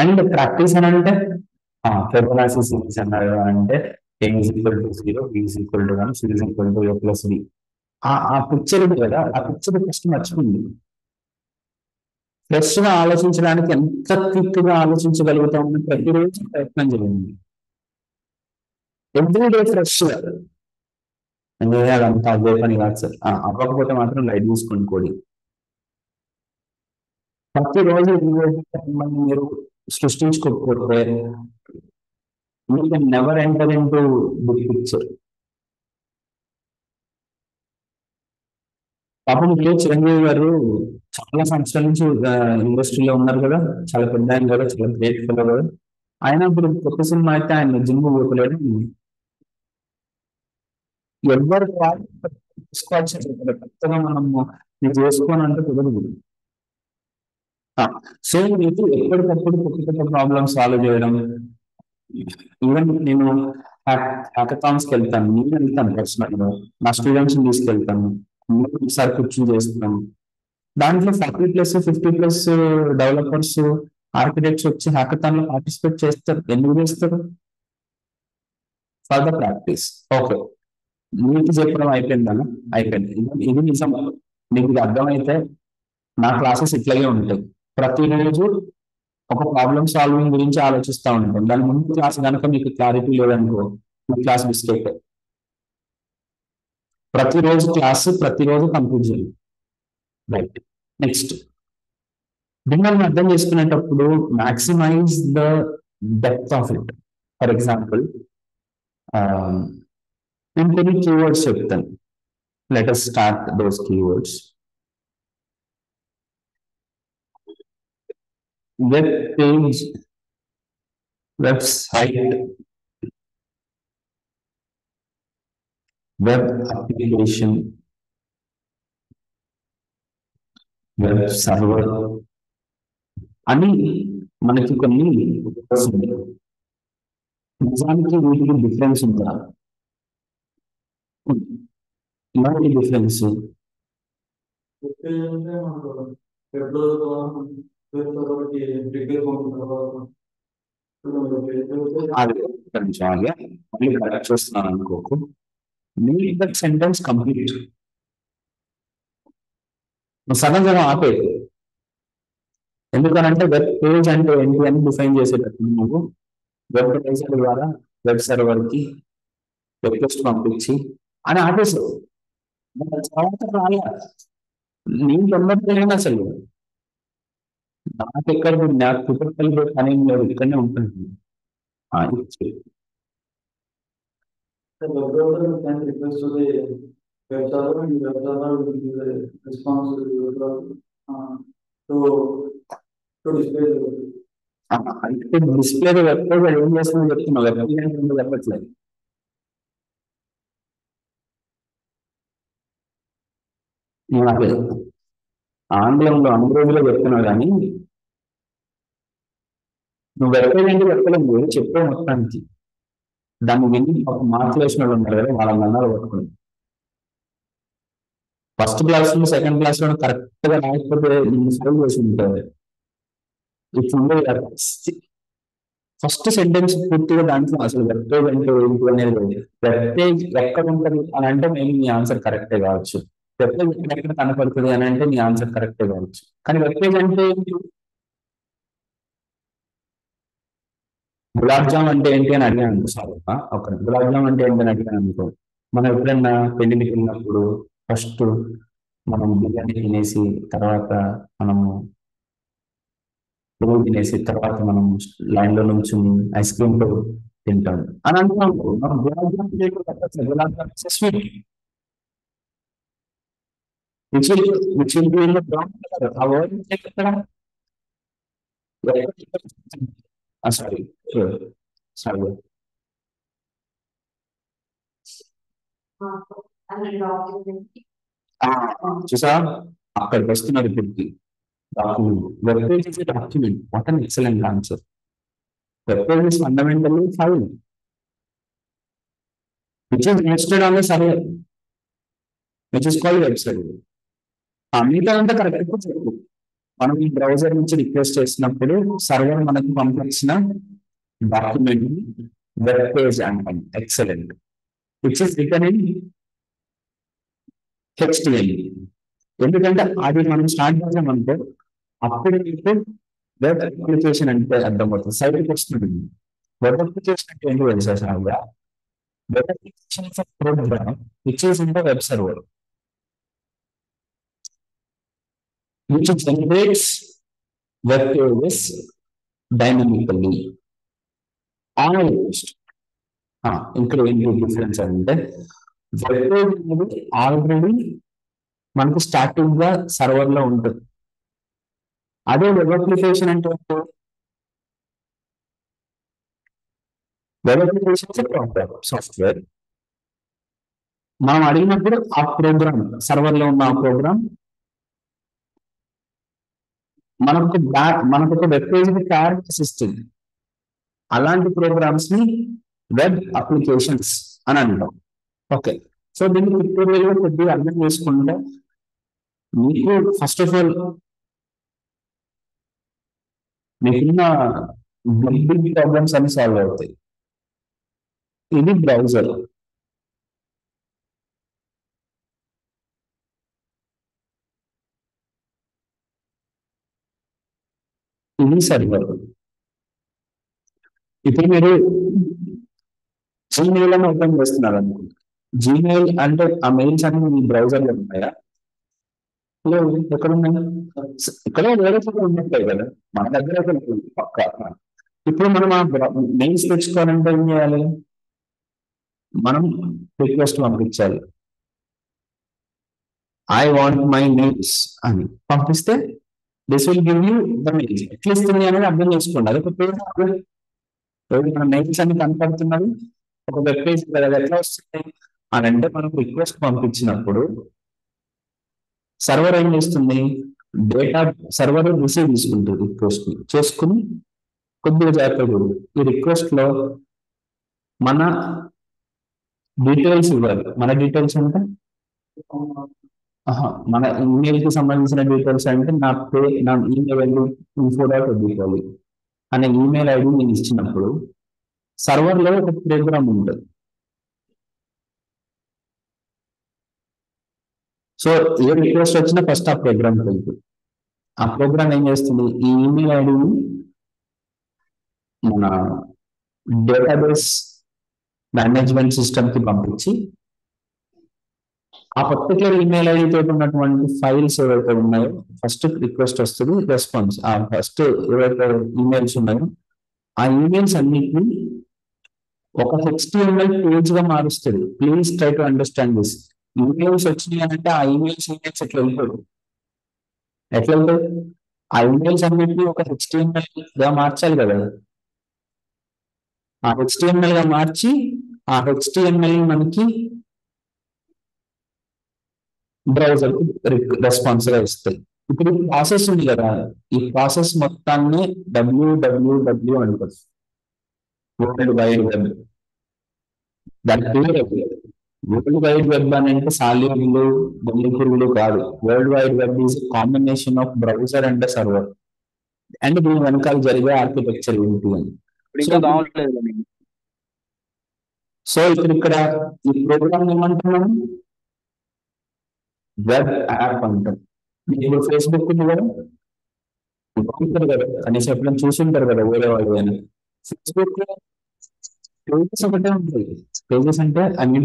అండ్ ప్రాక్టీస్ అని అంటే ఫిబొనాచి సిరీస్ అన్నారు అంటే a is equal to 0, b is equal to 1, c is equal to a plus b. ఆ పిక్చర్ ఉంది కదా, ఆ పిక్చర్ ఫస్ట్ మర్చిపోయింది. ఫ్రెష్ గా ఆలోచించడానికి ఎంత క్విక్ గా ఆలోచించగలుగుతామని ప్రతిరోజు ప్రయత్నం చేయండి. ఎవ్రీ డే ఫ్రెష్ గా. అదంతా అదే పని కాదు సార్. అవ్వకపోతే మాత్రం లైట్ తీసుకొని కోడి. ప్రతిరోజు మీరు సృష్టించుకోకపోతే you can never enter into the picture. పాపం ఇప్పుడు చిరంజీవి గారు చాలా సంవత్సరాల నుంచి ఇండస్ట్రీలో ఉన్నారు కదా, చాలా పెద్ద ఆయన కదా, చాలా గ్రేట్ ఫెలో కదా. ఆయన ఇప్పుడు కొత్త సినిమా అయితే ఆయన జిమ్ పోతలేడు. ఎవరు కొత్తగా మనము ఇది చేసుకోవాలంటే కుదరదు. సో మీకు ఎప్పటికప్పుడు కొత్త కొత్త ప్రాబ్లమ్స్ సాల్వ్ చేయడం. ఈవెన్ నేను హ్యాకథాన్స్ కి వెళ్తాను, నేను వెళ్తాను పర్సనల్ గా, నా స్టూడెంట్స్ తీసుకెళ్తాను, ఒకసారి కూర్చొని చేస్తాను. దాంట్లో 40+50+ డెవలపర్స్, ఆర్కిటెక్ట్స్ వచ్చి హ్యాకథాన్ లో పార్టిసిపేట్ చేస్తారు. ఎందుకు చేస్తారు? For the practice. ఓకే, మీకు చెప్పడం అయిపోయిందన్న, అయిపోయింది. ఇది నిజం. మీకు ఇది అర్థమైతే నా క్లాసెస్ ఇట్లాగే ఉంటాయి. ప్రతిరోజు ఒక ప్రాబ్లమ్ సాల్వింగ్ గురించి ఆలోచిస్తూ ఉంటాం. దాని ముందు క్లాస్ కనుక మీకు క్లారిటీ లేదనుకో, మీ క్లాస్ మిస్టేక్. ప్రతిరోజు క్లాస్ ప్రతిరోజు కంప్లీట్ చేయాలి. రైట్. నెక్స్ట్, దీన్ని అర్థం చేసుకునేటప్పుడు maximise the depth of it. For example, నేను కొన్ని కీవర్డ్స్ చెప్తాను. Let us start those keywords. Web page, website, web application, web server అని మనకి కొన్ని నిజానికి వీటికి డిఫరెన్స్ ఉందా? ఇలాంటి డిఫరెన్స్ మళ్ళీ కరెక్ట్ చేస్తున్నాను అనుకోకు. Make that sentence complete. సగం సగం ఆపే. ఎందుకనంటే వెబ్ పేజ్ అంటే ఏంటి అని డిఫైన్ చేసేటప్పుడు నువ్వు వెబ్ బ్రౌజర్ ద్వారా వెబ్ సర్వర్ కి రిక్వెస్ట్ పంపించి అని ఆపేసావు. తర్వాత రాలే, నేను తొందరగా అసలు నాకు ఎక్కడ నాకు కుటుంబాలు పని లేదు, ఇక్కడనే ఉంటుంది. డిస్ప్లే వెబ్సైట్ ఏం చేస్తుందో చెప్తున్నా, వెబ్సైట్ చెప్పట్లేదు. అదే ఆంగ్లంలో అంగ్రేజీలో చెప్తున్నావు కానీ నువ్వు వెబ్సైట్ అంటే చెప్పలేదు, చెప్పే మొత్తానికి. దాన్ని విని ఒక మాట్లాడేసిన వాళ్ళు ఉన్నారు కదా, వాళ్ళని అన్నారు పట్టుకుని. ఫస్ట్ క్లాస్ లో సెకండ్ క్లాస్ లో కరెక్ట్ గా రాకపోతే సేవ్ చేసి ఉంటుంది. ఫస్ట్ సెంటెన్స్ పూర్తిగా దాంట్లో అసలు వెబ్ పేజ్ అంటే ఏంటి అనేది లేదు. వెబ్ పేజ్ ఎక్కడ ఉంటుంది అని అంటే మేము మీ ఆన్సర్ కరెక్టే కావచ్చు. వెబ్ పేజ్ ఎక్కడ కనపడుతుంది అని అంటే మీ ఆన్సర్ కరెక్టే కావచ్చు. కానీ వెబ్ పేజ్ అంటే గులాబ్ జామ్ అంటే ఏంటి అని అడిగాను అనుకో, సార్ ఒక గులాబ్ జామ్ అంటే ఏంటి అని అడిగాను అనుకో, మనం ఎప్పుడన్నా పెళ్లికి వెళ్ళినప్పుడు ఫస్ట్ మనం బిర్యానీ తినేసి తర్వాత మనము పువ్వు తినేసి తర్వాత మనం లైన్ లో నుంచి ఐస్ క్రీమ్ లో తింటాం అని అంటున్నాం. మనం gulab jam gulab jam sweet sorry sorry చూసా అక్కడికి వస్తున్నారు ఇప్పటికి. Document, web page is document. What an excellent answer. Web page is fundamentally file which is hosted on the server, which is called website. మిగతా అంతా కరెక్ట్ చెప్పు. మనం ఈ బ్రౌజర్ నుంచి రిక్వెస్ట్ చేసినప్పుడు సర్వర్ మనకు పంపించిన డాక్యుమెంట్ వెబ్ పేజ్ అంటాం. Excellent. Which is return in HTML. ఎందుకంటే అది మనం స్టార్ట్ చేసామనుకో అప్పుడు మీకు వెబ్ అప్లికేషన్ అంటే అర్థమవుతుంది. సైట్కి వస్తుంది. వెబ్ అప్లికేషన్ అంటే ఏంటి తెలుసా sir? Web application is a program which is in the web server which generates web pages dynamically on a post. ఇక్కడ ఏంటి డిఫరెన్స్ అంటే వెబ్ పేజ్ అనేది ఆల్రెడీ మనకు స్టాటిక్ గా సర్వర్ లో ఉంటుంది. అదే వెబ్ అప్లికేషన్ అంటే వెబ్ అప్లికేషన్ సాఫ్ట్వేర్. మనం అడిగినప్పుడు ఆ ప్రోగ్రామ్ సర్వర్ లో ఉన్న ఆ ప్రోగ్రామ్ మనకు ఒక వెబ్ పేజ్ తయారు చేసిస్తుంది. అలాంటి ప్రోగ్రామ్స్ ని వెబ్ అప్లికేషన్స్ అని అంటాం. ఓకే, సో దీన్ని ట్యూటోరియల్ లో కొద్దిగా అర్థం చేసుకుంటే మీకు ఫస్ట్ ఆఫ్ ఆల్ మీకున్న బిగ్ ప్రాబ్లమ్స్ అన్ని సాల్వ్ అవుతాయి. ఇది బ్రౌజర్, ఇది సర్వర్. ఇప్పుడు మీరు జీమెయిల్ అని ఓపెన్ చేస్తున్నారు అనుకుంటా. జీమెయిల్ అంటే ఆ మెయిల్స్ అన్ని మీ బ్రౌజర్ లో ఉంటాయా? ఎక్కడ ఉన్నాయి? ఇక్కడ వేరే చోట ఉన్నట్టాయి కదా, మన దగ్గర పక్క. ఇప్పుడు మనం ఆ మెయిల్స్ తెచ్చుకోవాలంటే ఏం చేయాలి? మనం రిక్వెస్ట్ పంపించాలి. ఐ వాంట్ మై మెయిల్స్ అని పంపిస్తే this will give you the mails. ఎట్లా ఇస్తుంది అనేది అర్థం చేసుకోండి. అది ఒక పేజ్ మన మెయిల్స్ అన్ని కనపడుతున్నది ఒక వెబ్ పేజ్ కదా, ఎట్లా వస్తుంది అని అంటే మనం రిక్వెస్ట్ పంపించినప్పుడు సర్వర్ ఏం చేస్తుంది? డేటా సర్వర్ రిసీవ్ తీసుకుంటుంది రిక్వెస్ట్ చేసుకుని కొద్దిగా జాగ్రత్తగా ఈ రిక్వెస్ట్ లో మన డీటెయిల్స్ ఇవ్వాలి. మన డీటెయిల్స్ అంటే మన ఈమెయిల్ కి సంబంధించిన డీటెయిల్స్ అంటే నా ఈమెయిల్ info.detail అనే ఈమెయిల్ ఐడి నేను ఇచ్చినప్పుడు సర్వర్ లో ఒక ప్రోగ్రామ్ ఉంటుంది. సో ఏ రిక్వెస్ట్ వచ్చినా ఫస్ట్ ఆ ప్రోగ్రామ్ వెళ్తుంది. ఆ ప్రోగ్రామ్ ఏం చేస్తుంది? ఈ ఈమెయిల్ ఐడిని మన డేటాబేస్ మేనేజ్మెంట్ సిస్టమ్ కి పంపించి ఆ పర్టికులర్ ఈమెయిల్ ఐడి తోటి ఉన్నటువంటి ఫైల్స్ ఏవైతే ఉన్నాయో ఫస్ట్ రిక్వెస్ట్ వస్తుంది, రెస్పాన్స్ ఆ ఫస్ట్ ఏవైతే ఈమెయిల్స్ ఉన్నాయో ఆ ఈమెయిల్స్ అన్నిటిని ఒక HTML పేజ్ గా మారుస్తుంది. Please try to understand this. Emails వచ్చినాయి అంటే ఆ ఈమెయిల్స్ ఎట్లా వెళ్తాడు? ఎట్లా వెళ్తాడు? ఆ ఈమెయిల్స్ అన్నిటిని ఒక HTML గా మార్చాలి కదా. ఆ HTML గా మార్చి ఆ HTML మనకి బ్రౌజర్ రెస్పాన్స్ గా ఇస్తాయి. ఇప్పుడు ప్రాసెస్ ఉంది కదా, ఈ ప్రాసెస్ మొత్తాన్ని www అంటారు. World wide web. దాని పేరు వరల్డ్ వైడ్ వెబ్ అని అంటే సాలిడ్లు పురుగులు కాదు. World wide web is combination of browser and server. And దీని వెనకాల జరిగే ఆర్కిటెక్చర్ ఏంటి అని. సో ఇప్పుడు ఇక్కడ ఈ ప్రోగ్రామ్ ఏమంటున్నాము? వెబ్ యాప్ అంటాం. ఇప్పుడు ఫేస్బుక్ ఉంది కదా, ఉంటారు కదా, కనీసం ఎప్పుడైనా చూసింటారు కదా వేరే వాళ్ళు అని. ఫేస్బుక్ లో పేజెస్ ఒకటే ఉంటాయి. పేజెస్ అంటే అన్ని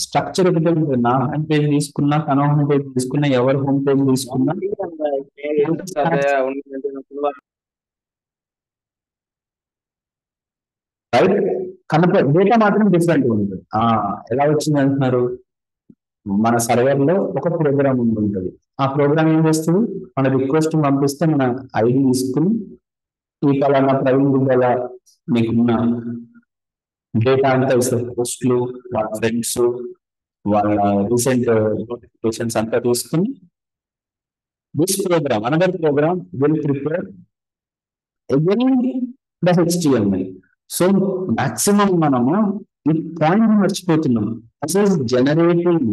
స్ట్రక్చర్ ఒకటే ఉంటుంది. నా హోమ్ పేజ్ తీసుకున్నా, తన హోమ్ పేజ్ తీసుకున్నా, ఎవరి హోమ్ పేజ్ తీసుకున్నా రైట్ డేటా మాత్రం డిఫరెంట్ ఉంటుంది. ఎలా వచ్చింది అంటున్నారు? మన సర్వర్ లో ఒక ప్రోగ్రామ్ ఉంటుంది. ఆ ప్రోగ్రామ్ ఏం చేస్తుంది? మన రిక్వెస్ట్ పంపిస్తే మన ఐడి తీసుకుని ఈ పలానా ప్రవీణ్ గుడ్డల మీకున్న డేటా అంతా ఇస్తారు. పోస్టులు, వాళ్ళ ఫ్రెండ్స్, వాళ్ళ రీసెంట్ నోటిఫికేషన్స్ అంతా తీసుకుని this program another program will prepare again the HTML. So maximum మనము ఈ పాయింట్ మర్చిపోతున్నాం. అసలు జనరేటింగ్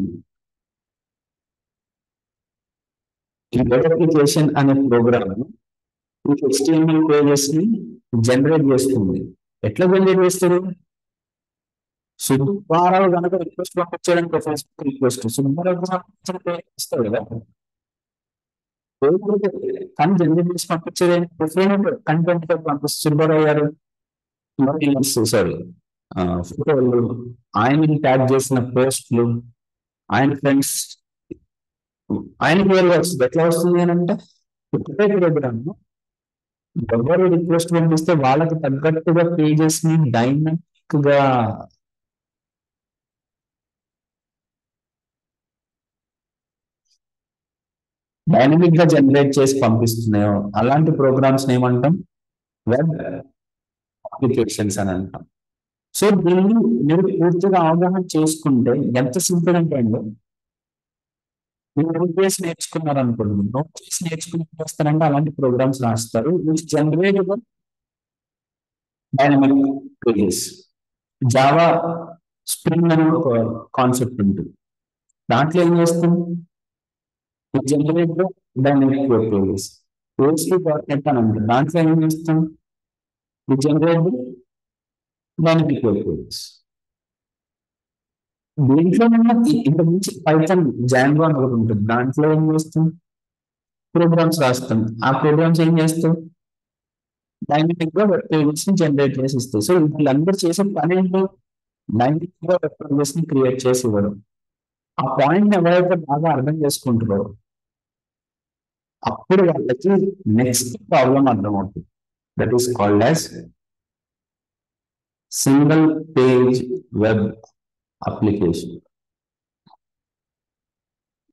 ఈ వెబ్ అప్లికేషన్ అనే ప్రోగ్రామ్ ఈ హెచ్టిఎంఎల్ పేజెస్ ని జనరేట్ చేస్తుంది. ఎట్లా జనరేట్ చేస్తారు? సుబ్బారావు కనుక రిక్వెస్ట్ పంపించడానికి ఒక ఫేస్బుక్ రిక్వెస్ట్ సుబ్బారావు ఇస్తాడు కదా, కానీ జనరేట్ చేసి పంపించేది డిఫరెంట్ కంటెంట్ తో పంపిస్తుంది. సుబ్బారావు గారు సారీ ఫోటోలు, ఆయన ట్యాగ్ చేసిన పోస్టులు, ఆయన ఫ్రెండ్స్, ఆయన పేరు వస్తుంది. ఎట్లా వస్తుంది అని అంటే ఒకటే ప్రోగ్రామ్ ఎవరు రిక్వెస్ట్ పంపిస్తే వాళ్ళకి తగ్గట్టుగా పేజెస్ ని డైనమిక్ గా జనరేట్ చేసి పంపిస్తున్నాయో అలాంటి ప్రోగ్రామ్స్ ఏమంటాం? వెబ్ అప్లికేషన్స్ అని అంటాం. సో దీన్ని మీరు పూర్తిగా అవగాహన చేసుకుంటే ఎంత సింపుల్ అంటే అండి, మీరు నోట్ నేర్చుకున్నారు అనుకోండి, నోట్ చేసి నేర్చుకుని వస్తారంటే అలాంటి ప్రోగ్రామ్స్ రాస్తారు which generate dynamic pages. Java spring అనే ఒక కాన్సెప్ట్ ఉంటుంది, దాంట్లో ఏం చేస్తాం? Generate dynamic web pages. PHP.NET అని ఉంటుంది, దాంట్లో ఏం చేస్తాం? Generate dynamic web pages. దీంట్లో ఇంత మించి పైథాన్ జాంగో అని ఒకటి ఉంటుంది, దాంట్లో ఏం చేస్తాం? ప్రోగ్రామ్స్ రాస్తాం. ఆ ప్రోగ్రామ్స్ ఏం చేస్తాం? డైనమిక్ గా వెబ్ పేజెస్ ని జనరేట్ చేసి ఇస్తాయి. సో వీళ్ళందరూ చేసే పని ఏంటో డైనమిక్ గా వెబ్ పేజెస్ ని క్రియేట్ చేసి ఇవ్వడం. ఆ పాయింట్ ఎవరైతే బాగా అర్థం చేసుకుంటారో అప్పుడు వాళ్ళకి నెక్స్ట్ ప్రాబ్లం అర్థమవుతుంది. That is called as single page web application.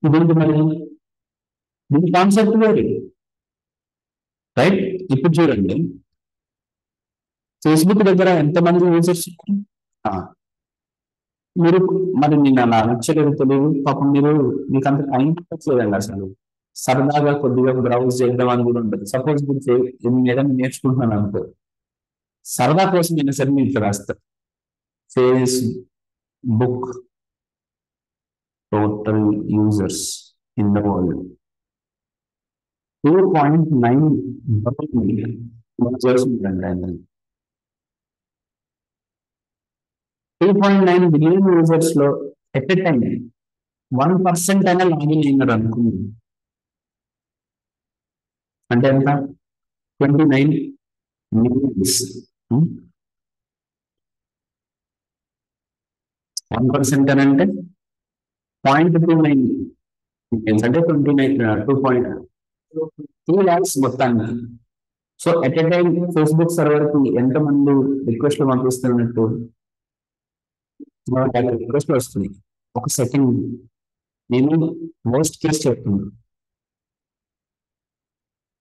ఇదేంటి మరి? దీని కాన్సెప్ట్ వేరే, రైట్? ఇప్పుడు చూడండి, ఫేస్బుక్ దగ్గర ఎంతమంది యూజర్స్ ఉన్నారు? మీరు మరి నేను అలా నచ్చలేదు తెలియదు, పాపం మీకు అంత టైం పెట్టలేదండి అసలు. సరదాగా కొద్దిగా బ్రౌజ్ చేద్దాం అని కూడా ఉంటుంది. సపోజ్ మీరు ఏదైనా నేర్చుకుంటున్నాను అనుకో, సరదా కోసం అయినా సరే మీరు ఇట్లా రాస్తారు, Facebook total users in the world 2.9 billion users ఉందండి. 2.9 బిలియన్ యూజర్స్ లో ఎట్ ఎ టైం 1% అయినా లాగిన్ అయినారు అనుకుంది అంటే ఎంత? 29 మిలియన్స్. 1% అని అంటే 0.29 మిలియన్స్ అంటే 2.2 lakhs మొత్తాన్ని. So at a time Facebook server కి ఎంతమంది రిక్వెస్ట్లు పంపిస్తున్నట్టు? రిక్వెస్ట్ వస్తుంది ఒక సెకండ్. నేను మోస్ట్ కేస్ చెప్తున్నాను,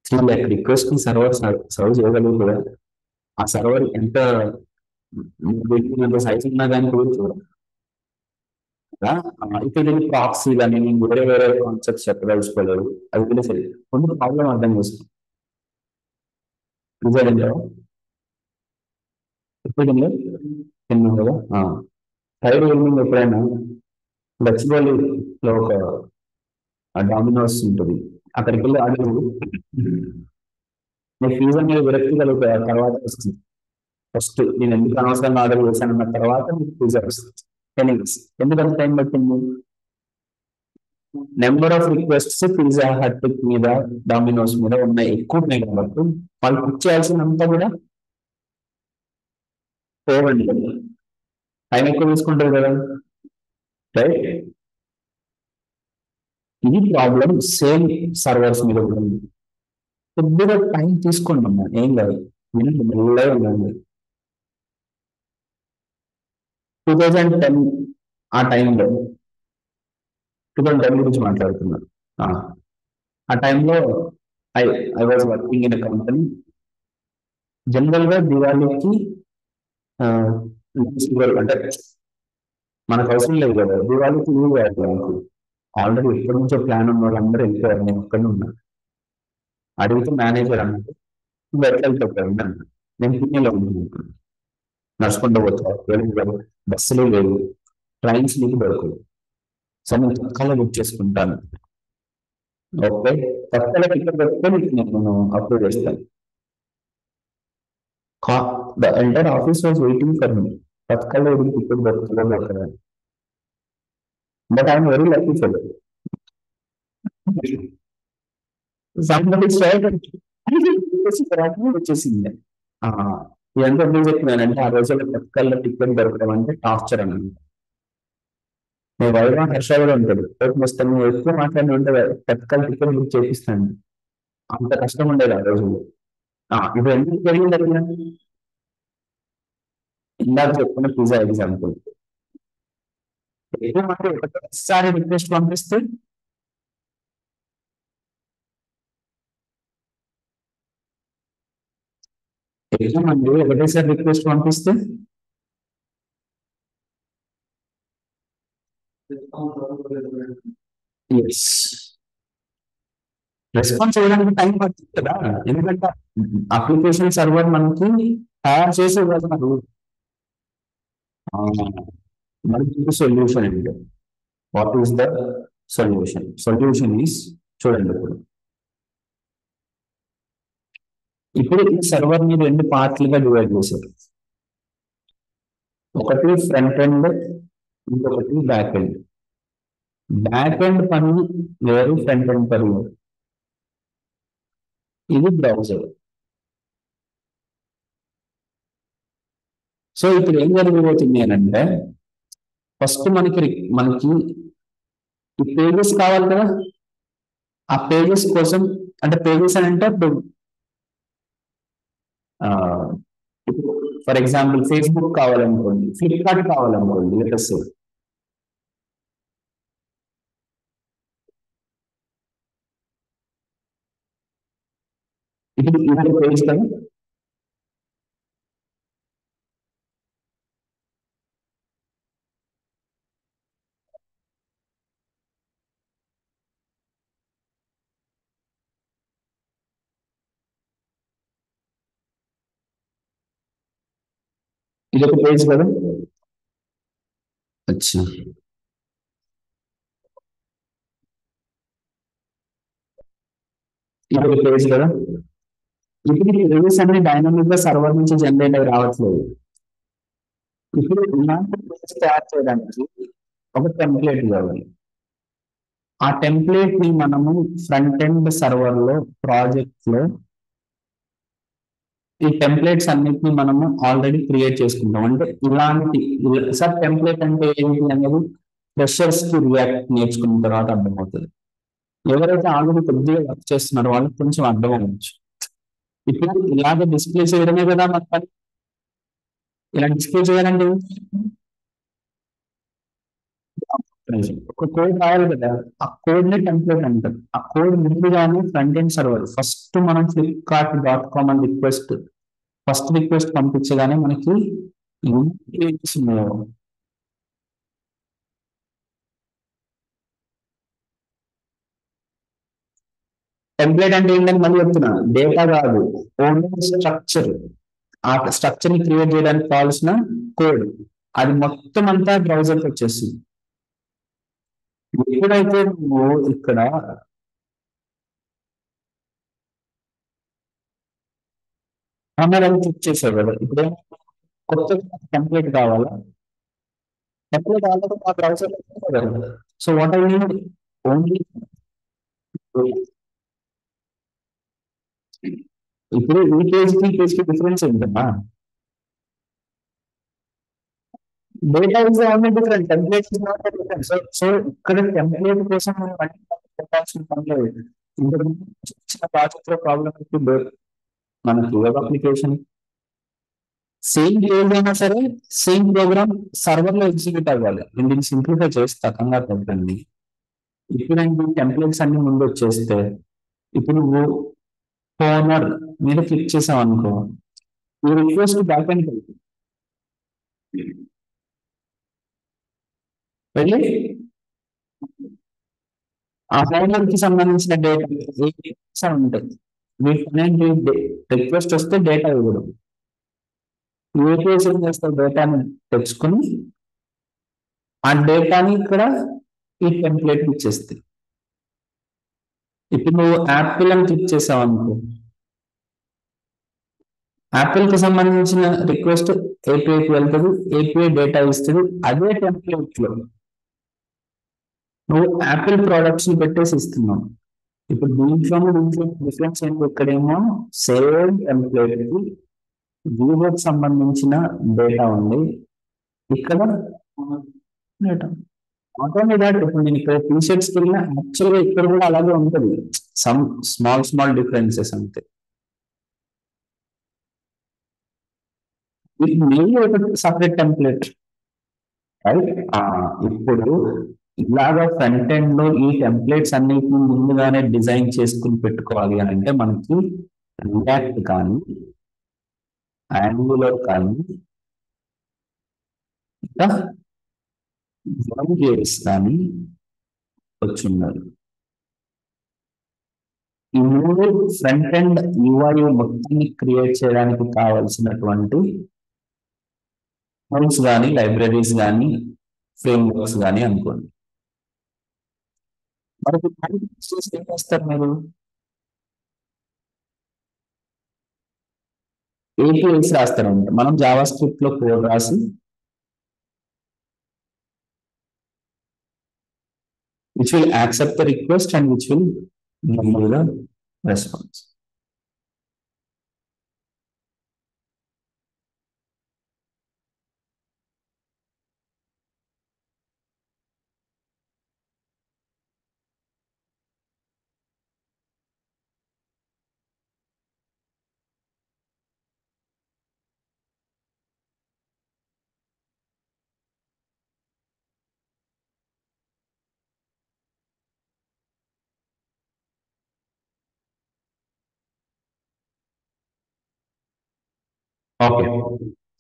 3 lakh రిక్వెస్ట్ సర్వర్ సర్వ్ చేయగలుగుతుందా? ఆ సర్వర్ ఎంత సైజ్ ఉన్నా కానీ కూడా చూడాలి. ఇప్పుడు దీన్ని ప్రాక్సీ కానీ వేరే వేరే కాన్సెప్ట్స్ చెప్పదలుచుకోలేదు, అది కూడా సరే. ముందు ప్రాబ్లం అర్థం చేసుకోండి. ఇప్పుడు తిన్నాం కదా, థైడ్ ఈవినింగ్ ఎప్పుడైనా గచ్చిబౌలిలో ఒక డామినోస్ ఉంటుంది, అక్కడికి వెళ్ళి ఆర్డర్ నేను ఫీజు అనేది విరక్తి కలుగుతాయి. తర్వాత వస్తుంది ఫస్ట్ నేను ఎందుకు అనవసరంగా ఆర్డర్ చేశానన్న తర్వాత మీకు ఫీజు వస్తుంది. ఎనీవేస్ ఎందుకంత టైం పట్టింది? Number of requests Pizza Hut మీద డామినోస్ మీద ఉన్నాయి, ఎక్కువ ఉన్నాయి కాబట్టి వాళ్ళు బుక్ చేయాల్సినంతా కూడా పోవండి, టైం ఎక్కువ తీసుకుంటారు కదా, రైట్? ఇది ప్రాబ్లం సేమ్ సర్వర్స్ మీద కూడా ఉంది. కొద్దిగా టైం తీసుకోండి అమ్మా, ఏం కాదు, వినండి, మెల్లగా ఉండండి. 2010 ఆ టైంలో 2010 గురించి మాట్లాడుతున్నాను. ఆ టైంలో I was working in company. General గా దివాళీకి అంటే మనకు అవసరం లేదు కదా, దివాళీకి లీవ్ కాదు నాకు. ఆల్రెడీ ఎప్పటి నుంచో ప్లాన్ ఉన్న వాళ్ళందరూ వెళ్ళిపోయారు, నేను ఒక్కడే ఉన్నా. అడిగితే మేనేజర్ అన్నాడు, నువ్వు ఎట్లా వెళ్తావు అన్నాడు. నేను పుణేలో ఉన్నాను, నడుచుకుంటూ పోతా, బస్సులు లేవు, ట్రైన్స్ నీకు దొరకవు. సో నేను తత్కాల బుక్ చేసుకుంటాను. ఓకే, తత్కాల టికెట్ పెట్టుకొని నేను అప్లోడ్ చేస్తాను. The entire office was waiting for me. Tatkal ticket దొరకదు, but I'm very lucky for somebody వచ్చేసింది. ఆ, ఎంత ఎందుకు చెప్తున్నానంటే ఆ రోజుల్లో తత్కాల టికెట్ దొరకడం అంటే టార్చర్ అన్నమాట. మీ వైరా హర్ష కూడా ఉంటాడు, రేపు వస్తాను నువ్వు ఎక్కువ మాట్లాడి ఉంటే తత్కాల టికెట్ బుక్ చేపిస్తాను. అంత కష్టం ఉండేది ఆ రోజుల్లో. ఇప్పుడు ఎందుకు జరిగింది అడిగినా, ఇందాక చెప్పుకున్న పిజ్జా ఎగ్జాంపుల్. ఎక్కువ మంది ఒకసారి రిక్వెస్ట్ పంపిస్తే ఎక్కువ మంది ఒకటేసారి రిక్వెస్ట్ పంపిస్తే ఎస్, రెస్పాన్స్ చేయడానికి టైం పడుతుంది కదా. ఎందుకంటే అప్లికేషన్ సర్వర్ మనకి తయారు చేసే వాళ్ళు మనకు. ఆ, మనకి సొల్యూషన్ ఏంటి, what is the solution? Solution is, చూడండి ఇప్పుడు, ఇప్పుడు ఈ సర్వర్ ని రెండు పార్ట్లుగా డివైడ్ చేశారు. ఒకటి ఫ్రంట్ ఎండ్, ఇంకొకటి బ్యాక్ ఎండ్. బ్యాక్ ఎండ్ పని వేరు, ఫ్రంట్ ఎండ్ పని వేరు. ఇది బ్రౌజర్. సో ఇప్పుడు ఏం జరగబోతుంది అని అంటే, ఫస్ట్ మనకి ఈ పేజెస్ కావాలి కదా. ఆ పేజెస్ కోసం, అంటే పేజెస్ అని అంటే ఇప్పుడు ఫర్ ఎగ్జాంపుల్ ఫేస్బుక్ కావాలనుకోండి, ఫ్లిప్కార్ట్ కావాలనుకోండి, లెటస్. ఇప్పుడు ఇది పేజ్ కదా. ఇది ఒక పేజ్ కదా. అచ్చా, ఇది ఒక పేజ్ కదా. ఇప్పుడు ఈ పేజెస్ అన్ని డైనమిక్ గా సర్వర్ నుంచి జనరేట్ అయి రావట్లేదు. ఇప్పుడు ఇలాంటి పేజ్ తయారు చేయడానికి ఒక టెంప్లెట్ కావాలి. ఆ టెంప్లెట్ ని మనము ఫ్రంట్ ఎండ్ సర్వర్ లో, ప్రాజెక్ట్ లో ఈ టెంప్లెట్స్ అన్నిటిని మనము ఆల్రెడీ క్రియేట్ చేసుకుంటాం. అంటే ఇలాంటి సార్ టెంప్లెట్ అంటే ఏంటి అనేది ఫ్రెషర్స్ కి రియాక్ట్ నేర్చుకున్న తర్వాత అర్థమవుతుంది. ఎవరైతే ఆల్రెడీ కొద్దిగా వర్క్ చేస్తున్నారో వాళ్ళకి కొంచెం అర్థం అవ్వచ్చు. ఇప్పుడు ఇలాగ డిస్ప్లే చేయడమే కదా మన పని. ఇలా డిస్ప్లే చేయాలంటే ఒక కోడ్ రాయాలి కదా. ఆ కోడ్ ని టెంప్లెట్ అంటారు. ఆ కోడ్ ముందుగానే ఫ్రంట్ ఎండ్ సర్వర్ ఫస్ట్ మనం flipkart.com అని ఫస్ట్ రిక్వెస్ట్ పంపించగానే మనకి టెంప్లెట్ అంటే ఏంటని మళ్ళీ చెప్తున్నా, డేటా కాదు, ఓన్లీ స్ట్రక్చర్. ఆ స్ట్రక్చర్ ని క్రియేట్ చేయడానికి కావాల్సిన కోడ్, అది మొత్తం అంతా బ్రౌజర్కి వచ్చేస్తుంది. ఎప్పుడైతే నువ్వు ఇక్కడ హామర్ అని క్లిక్ చేసావు కదా, ఇప్పుడు కొత్త టెంప్లెట్ కావాలా? టెంప్లెట్ ఆల్రెడీ మా బ్రౌజర్ లో, so what I need only. ఇప్పుడు ఈ పేజ్ కి డిఫరెన్స్ ఏంటమ్మా? Data is only different, template is not different. So ఇక్కడ టెంప్లెట్ కోసం మనం అన్ని పెట్టాల్సిన పని లేదు. ఇంతకు ఇచ్చిన ప్రాజెక్ట్ లో ప్రాబ్లం ఇప్పుడు మనకి వెబ్ అప్లికేషన్ సేమ్ పేజ్ అయినా సరే, సేమ్ ప్రోగ్రామ్ సర్వర్ లో ఎగ్జిక్యూట్ అవ్వాలి. నేను దీన్ని సింప్లిఫై చేస్తా, కంగారు పడకండి. ఇప్పుడు టెంప్లెట్స్ అన్ని ముందు వచ్చేస్తే, ఇప్పుడు నువ్వు ఫోనర్ మీద క్లిక్ చేసావు అనుకో, ఈ రిక్వెస్ట్ బ్యాక్ అండ్ వెళ్ళి ఆ ఫోనర్ కి సంబంధించిన డేటా ఉంటుంది. వీటి రిక్వెస్ట్ వస్తే డేటా ఇవ్వడం, ఏపీఎస్ ఏం చేస్తారు, డేటాని తెచ్చుకొని ఆ డేటాని ఇక్కడ ఈ టెంప్లెట్ ఇచ్చేస్తాయి. ఇప్పుడు నువ్వు యాపిల్ అని క్లిక్ చేసావు అనుకో, యాపిల్ కి సంబంధించిన రిక్వెస్ట్ ఏపీఐకి వెళ్తుంది, ఏపీఐ డేటా ఇస్తుంది. అదే టెంప్లెట్ లో నువ్వు యాపిల్ ప్రొడక్ట్స్ ని పెట్టేసి ఇస్తున్నావు. ఇప్పుడు దీంట్లో డిఫరెన్స్ ఏంటి, ఇక్కడేమో సేమ్ టెంప్లెట్ కి వివోకి సంబంధించిన డేటా ఉంది, ఇక్కడ డేటా. నాట్ ఓన్లీ దాట్, ఇప్పుడు నేను ఇక్కడ టీ షర్ట్స్కి వెళ్ళినా యాక్చువల్గా ఇక్కడ కూడా అలాగే ఉంటుంది, సమ్ స్మాల్ స్మాల్ డిఫరెన్సెస్ అంతే. ఇది మెయిన్ ఒక సపరేట్ టెంప్లెట్, రైట్. ఇప్పుడు ఇలాగా ఫ్రంట్ ఎండ్ లో ఈ టెంప్లెట్స్ అన్నిటిని ముందుగానే డిజైన్ చేసుకుని పెట్టుకోవాలి అని అంటే మనకి రియాక్ట్ కానీ, యాంగులర్ కానీ, ఇంకా జేఎస్ కానీ వచ్చున్నారు. ఈ మూడు ఫ్రంట్ ఎండ్ యూఐ మొత్తాన్ని క్రియేట్ చేయడానికి కావాల్సినటువంటి టూల్స్ కానీ, లైబ్రరీస్ కానీ, ఫ్రేమ్ వర్క్స్ కానీ అనుకోండి. మరి ఏం చేస్తారు మీరు, ఏపీఐస్ రాస్తారంట. మనం జావా స్క్రిప్ట్ లో కోడ్ రాసి which will accept the request and which will give you the response. Okay,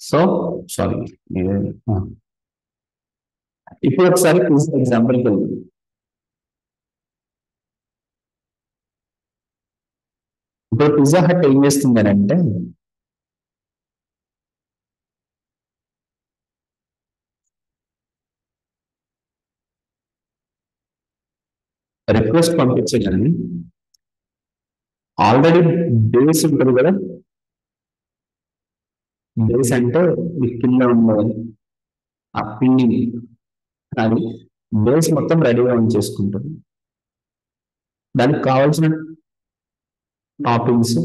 so sorry, ఇప్పుడు ఒకసారి ఎగ్జాంపుల్ వెళ్దాం. ఇప్పుడు పిజ్జా హట్ ఏం చేస్తుంది అని అంటే, రిక్వెస్ట్ పంపించండి, ఆల్రెడీ బేస్ ఉంటుంది కదా, బేస్ అంటే ఈ కింద ఉన్నది ఆ పిండిని, అది బేస్ మొత్తం రెడీగా ఉంచేసుకుంటుంది. దానికి కావాల్సిన టాపింగ్స్,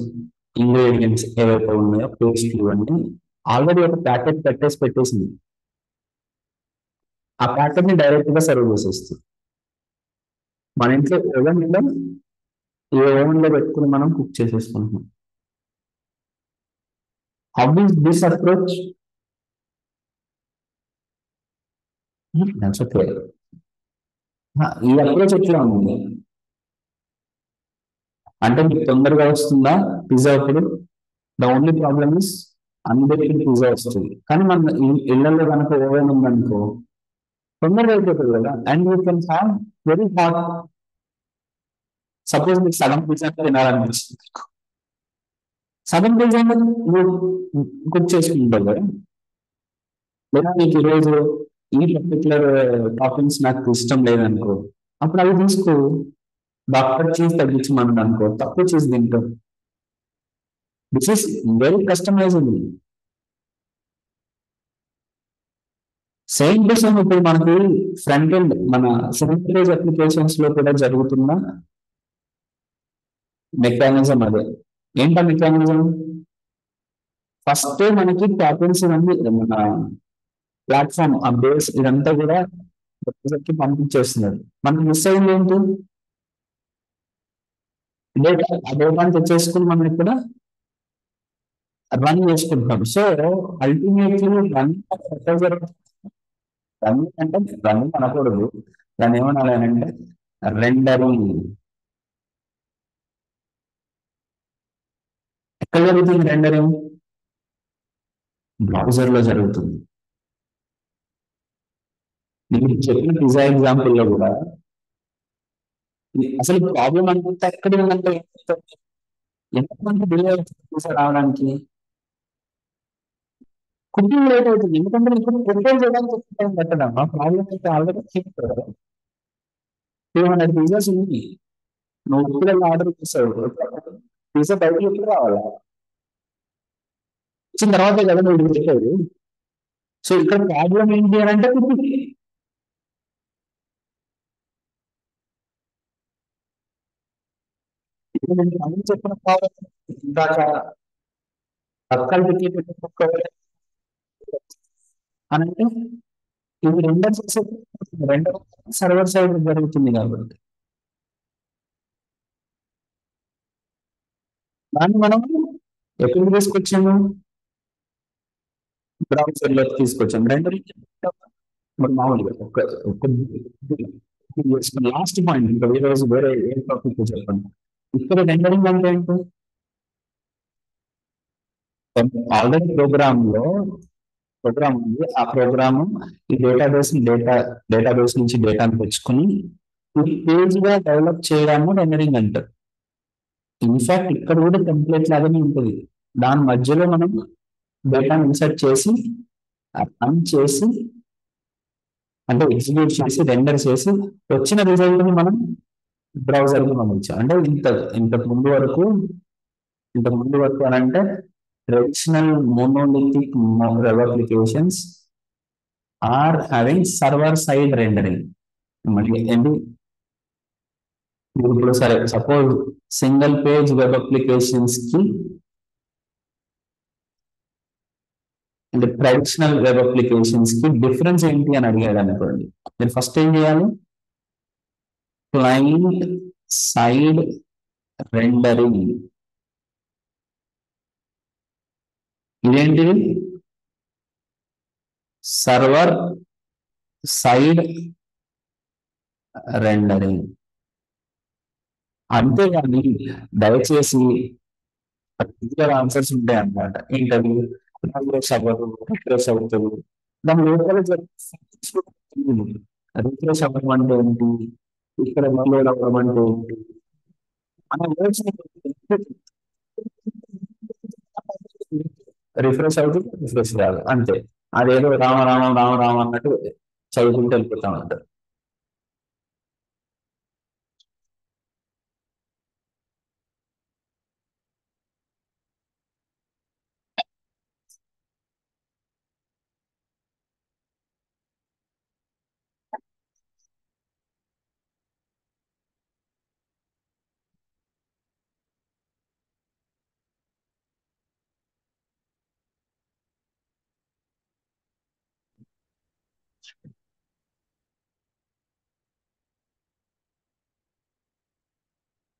ఇంగ్రీడియంట్స్ ఏవైతే ఉన్నాయో, పేస్ట్ ఇవన్నీ ఆల్రెడీ ఒక ప్యాకెట్ పెట్టేసింది. ఆ ప్యాకెట్ ని డైరెక్ట్ గా సర్వ్ చేసేస్తుంది. మన ఇంట్లో ఓవెన్ ఉందా, ఏ ఓవెన్ లో పెట్టుకుని మనం కుక్ చేసేసుకుంటున్నాం. How is this approach? Okay, ఈ అప్రోచ్ ఎట్లా ఉంది అంటే మీకు తొందరగా వస్తుందా పిజ్జా? ఇప్పుడు ద ఓన్లీ ప్రాబ్లమ్ ఇస్ అందరికి పిజ్జా వస్తుంది, కానీ మన ఇళ్లలో కనుక ఓవెన్ ఉందనుకో తొందరగా అయిపోతుంది కదా, and you can have very hot. Suppose మీకు సగం పిజ్జా తినాలనిపిస్తుంది, సగం పిజ్జా నువ్వు కుక్ చేసుకుంటావు కదా, లేదా నీకు ఈరోజు ఈ పర్టికులర్ టాపింగ్స్ నాకు ఇష్టం లేదనుకో, అప్పుడు అవి తీసుకో, డాక్టర్ చీజ్ తగ్గించమని అనుకో, తక్కువ చీజ్ తింటాం. This is very customized. Same to same ఇప్పుడు మనకి ఫ్రంట్ ఎండ్ మన ఫ్రంట్ పేజ్ అప్లికేషన్స్ లో కూడా జరుగుతున్న మెకానిజం అదే. ఏంటా మెకానిజం? ఫస్ట్ మనకి టాపిన్స్ ఇవన్నీ మన ప్లాట్ఫామ్ ఆ బేస్ ఇదంతా కూడా కి పంపించేస్తున్నారు. మనకి మిస్ అయింది ఏంటి, డేటా. ఆ డేటాని తెచ్చేసుకుని మనం ఇక్కడ రన్ చేసుకుంటున్నాం. సో అల్టిమేట్లీ రన్ రన్ అంటే రన్ అనకూడదు, దాన్ని ఏమనాలి అని అంటే రెండరింగ్. ఎక్కడ జరుగుతుంది రెండరింగ్? బ్రౌజర్ లో జరుగుతుంది. నేను చెప్పిన పిజ్జా ఎగ్జాంపుల్ లో కూడా అసలు ప్రాబ్లం అంతా ఎక్కడ ఉందంటే ఎంతమంది డిలే పిజ్జా రావడానికి? కుకింగ్ లేట్ అవుతుంది ఎందుకంటే ఇప్పుడు ప్రిపేర్ చేయడానికి ఎక్కువ టైం పట్టదమ్మా. ప్రాబ్లం అయితే ఆల్రెడీ చెప్పారు 200 పిజ్జాస్ ఉంది. నువ్వు ఇప్పుడు ఆర్డర్ చేసావు, పిజ్జా బయటకి ఎప్పుడు రావాలా? వచ్చిన తర్వాతే కదా నువ్వు ఇది పెట్టావు. సో ఇక్కడ ప్రాబ్లం ఏంటి అని అంటే కుకింగ్. ఇప్పుడు నేను అన్ని చెప్పిన ప్రాబ్లం ఇందాక పక్కన పెట్టి అని అంటే ఇది రెండో చేసే రెండో సర్వర్ సైడ్ జరుగుతుంది కాబట్టి దాన్ని మనం ఎక్కడికి తీసుకొచ్చాము, బ్రౌజర్ లోకి తీసుకొచ్చాము. రెండు మరి మామూలుగా లాస్ట్ పాయింట్ ఇంకా ఈ రోజు వేరే ఏ టాపిక్ చెప్పండి. ఇక్కడ రెండరింగ్ అంటే ఏంటి? ఆల్రెడీ ప్రోగ్రామ్ ఉంది. ఆ ప్రోగ్రామ్ ఈ డేటాబేస్ నుంచి డేటాను తెచ్చుకుని ఈ పేజ్ గా డెవలప్ చేయడాన్ని రెండరింగ్ అంటారు. ఇన్ఫాక్ట్ ఇక్కడ కూడా టెంప్లెట్ లాగానే ఉంటుంది. దాని మధ్యలో మనం డేటాను ఇన్సర్ట్ చేసి రన్ చేసి అంటే ఎగ్జిక్యూట్ చేసి రెండర్ చేసి వచ్చిన రిజల్ట్ ని మనం బ్రౌజర్ కి పంపించాం. అంటే ఇంతకు ముందు వరకు అని అంటే traditional monolithic web applications are having server side rendering. మళ్ళీ ఏంటి ఇప్పుడు సరే suppose single page web applications కి అంటే ట్రెడిషనల్ వెబ్ అప్లికేషన్స్ కి డిఫరెన్స్ ఏంటి అని అడిగాడు అనుకోండి, మీరు ఫస్ట్ ఏం చేయాలి? Client side rendering. ఇదేంటిది? Server side rendering. అంతేగాని దయచేసి పర్టికులర్ ఆన్సర్స్ ఉంటాయి అన్నమాట. ఏంటది? రిఫ్రెష్ అవ్వదు, రిఫ్రెష్ అవుతుంది. దాని లోపల రిఫ్రెష్ అవ్వడం అంటే ఏంటి, ఇక్కడ లోడ్ అవ్వడం అంటే ఏంటి అనే వర్డ్స్ రిఫ్రెష్ అవుతుంది, రిఫ్రెష్ కాదు అంతే. అదేదో రామ రామ రామ రామ అన్నట్టు చదువుకుంటూ వెళ్ళిపోతా ఉంటారు.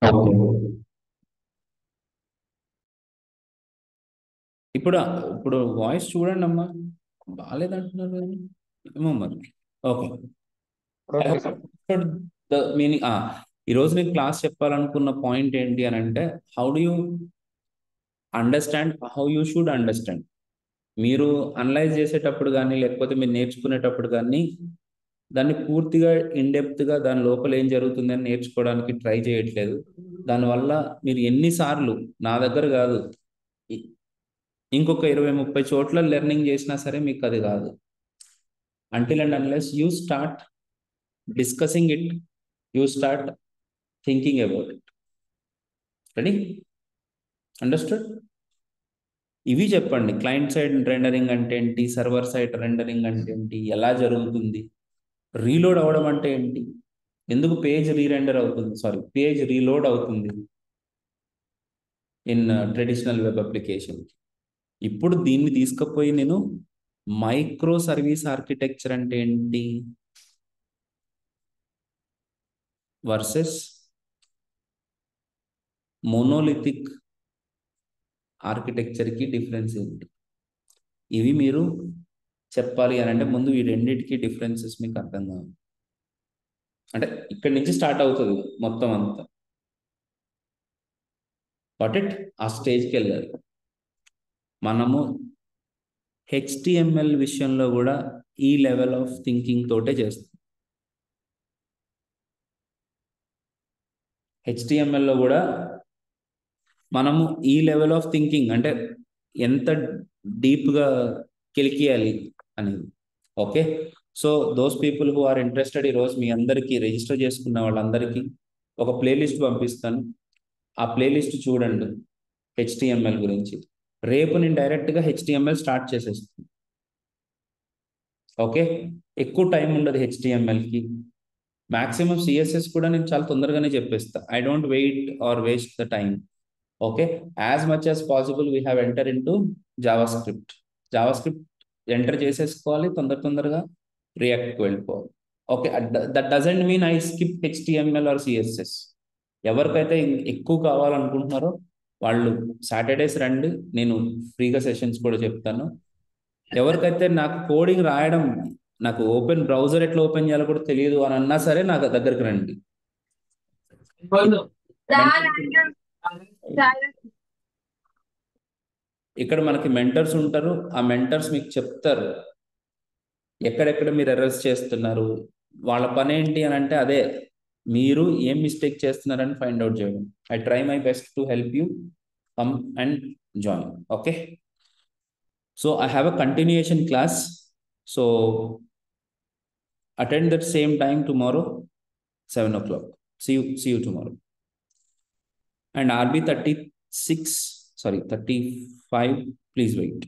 ఓకే, ఇప్పుడు ఇప్పుడు వాయిస్ చూడండి అమ్మా, బాగాలేదంటున్నారు కదా. ఏమో మరి. Okay, the meaning. ఈరోజు నేను క్లాస్ చెప్పాలనుకున్న పాయింట్ ఏంటి అని అంటే, how do you understand, how you should understand. మీరు అనలైజ్ చేసేటప్పుడు కానీ లేకపోతే మీరు నేర్చుకునేటప్పుడు కానీ దాన్ని పూర్తిగా గా దాని లోపల ఏం జరుగుతుంది అని నేర్చుకోవడానికి ట్రై చేయట్లేదు. దానివల్ల మీరు ఎన్నిసార్లు నా దగ్గర కాదు, ఇ- ఇంకొక 20-30 చోట్ల లెర్నింగ్ చేసినా సరే మీకు అది కాదు. Until and unless you start discussing it, you start thinking about it. Ready? Understood? ఇవి చెప్పండి. క్లయింట్ సైడ్ రెండరింగ్ అంటే ఏంటి, సర్వర్ సైడ్ రెండరింగ్ అంటే ఏంటి, ఎలా జరుగుతుంది, రీలోడ్ అవ్వడం అంటే ఏంటి, ఎందుకు పేజ్ రీరెండర్ అవుతుంది, సారీ పేజ్ రీలోడ్ అవుతుంది ఇన్ ట్రెడిషనల్ వెబ్ అప్లికేషన్. ఇప్పుడు దీన్ని తీసుకుపోయి నేను మైక్రో సర్వీస్ ఆర్కిటెక్చర్ అంటే ఏంటి వర్సెస్ మోనోలిథిక్ ఆర్కిటెక్చర్కి డిఫరెన్స్ ఏంటి, ఇవి మీరు చెప్పాలి అని అంటే ముందు ఈ రెండింటికి డిఫరెన్సెస్ మీకు అర్థం కావాలి. అంటే ఇక్కడి నుంచి స్టార్ట్ అవుతుంది మొత్తం అంతా. బట్ ఆ స్టేజ్కి వెళ్ళాలి. మనము హెచ్టిఎంఎల్ విషయంలో కూడా ఈ లెవెల్ ఆఫ్ థింకింగ్ తోటే చేస్తాం. హెచ్టిఎంఎల్లో కూడా మనము ఈ లెవెల్ ఆఫ్ థింకింగ్ అంటే ఎంత డీప్గా కిలికియాలి అనేది. Okay, so those people who are interested, ఈరోజు మీ అందరికీ రిజిస్టర్ చేసుకున్న వాళ్ళందరికీ ఒక ప్లేలిస్ట్ పంపిస్తాను. ఆ ప్లేలిస్ట్ చూడండి హెచ్టిఎంఎల్ గురించి. రేపు నేను డైరెక్ట్గా హెచ్టిఎంఎల్ స్టార్ట్ చేసేస్తాను. ఓకే, ఎక్కువ టైం ఉండదు హెచ్టిఎంఎల్కి. మాక్సిమం సిఎస్ఎస్ కూడా నేను చాలా తొందరగానే చెప్పేస్తా. I don't wait or waste the time. Okay, as much as possible we have enter in to JavaScript. JavaScript enter చేసేసుకోవాలి తొందరగా, రియాక్ట్కి వెళ్ళిపోవాలి. Okay, that doesn't mean I skip HTML or CSS. ఎవరికైతే ఎక్కువ కావాలనుకుంటున్నారో వాళ్ళు Saturdays రండి, నేను ఫ్రీగా సెషన్స్ కూడా చెప్తాను. ఎవరికైతే నాకు కోడింగ్ రాయడం, నాకు ఓపెన్ బ్రౌజర్ ఎట్లా ఓపెన్ చేయాలో కూడా తెలియదు అని అన్నా సరే నాకు దగ్గరికి రండి. ఇక్కడ మనకి మెంటర్స్ ఉంటారు, ఆ మెంటర్స్ మీకు చెప్తారు ఎక్కడెక్కడ మీరు ఎర్రర్స్ చేస్తున్నారు. వాళ్ళ పని ఏంటి అని అంటే అదే, మీరు ఏం మిస్టేక్ చేస్తున్నారని ఫైండ్ అవుట్ చేయడం. I try my best to help you, come and join. Okay, so I have a continuation class, so attend that same time tomorrow 7 o'clock. See you tomorrow. And RB 36, sorry 35, please wait.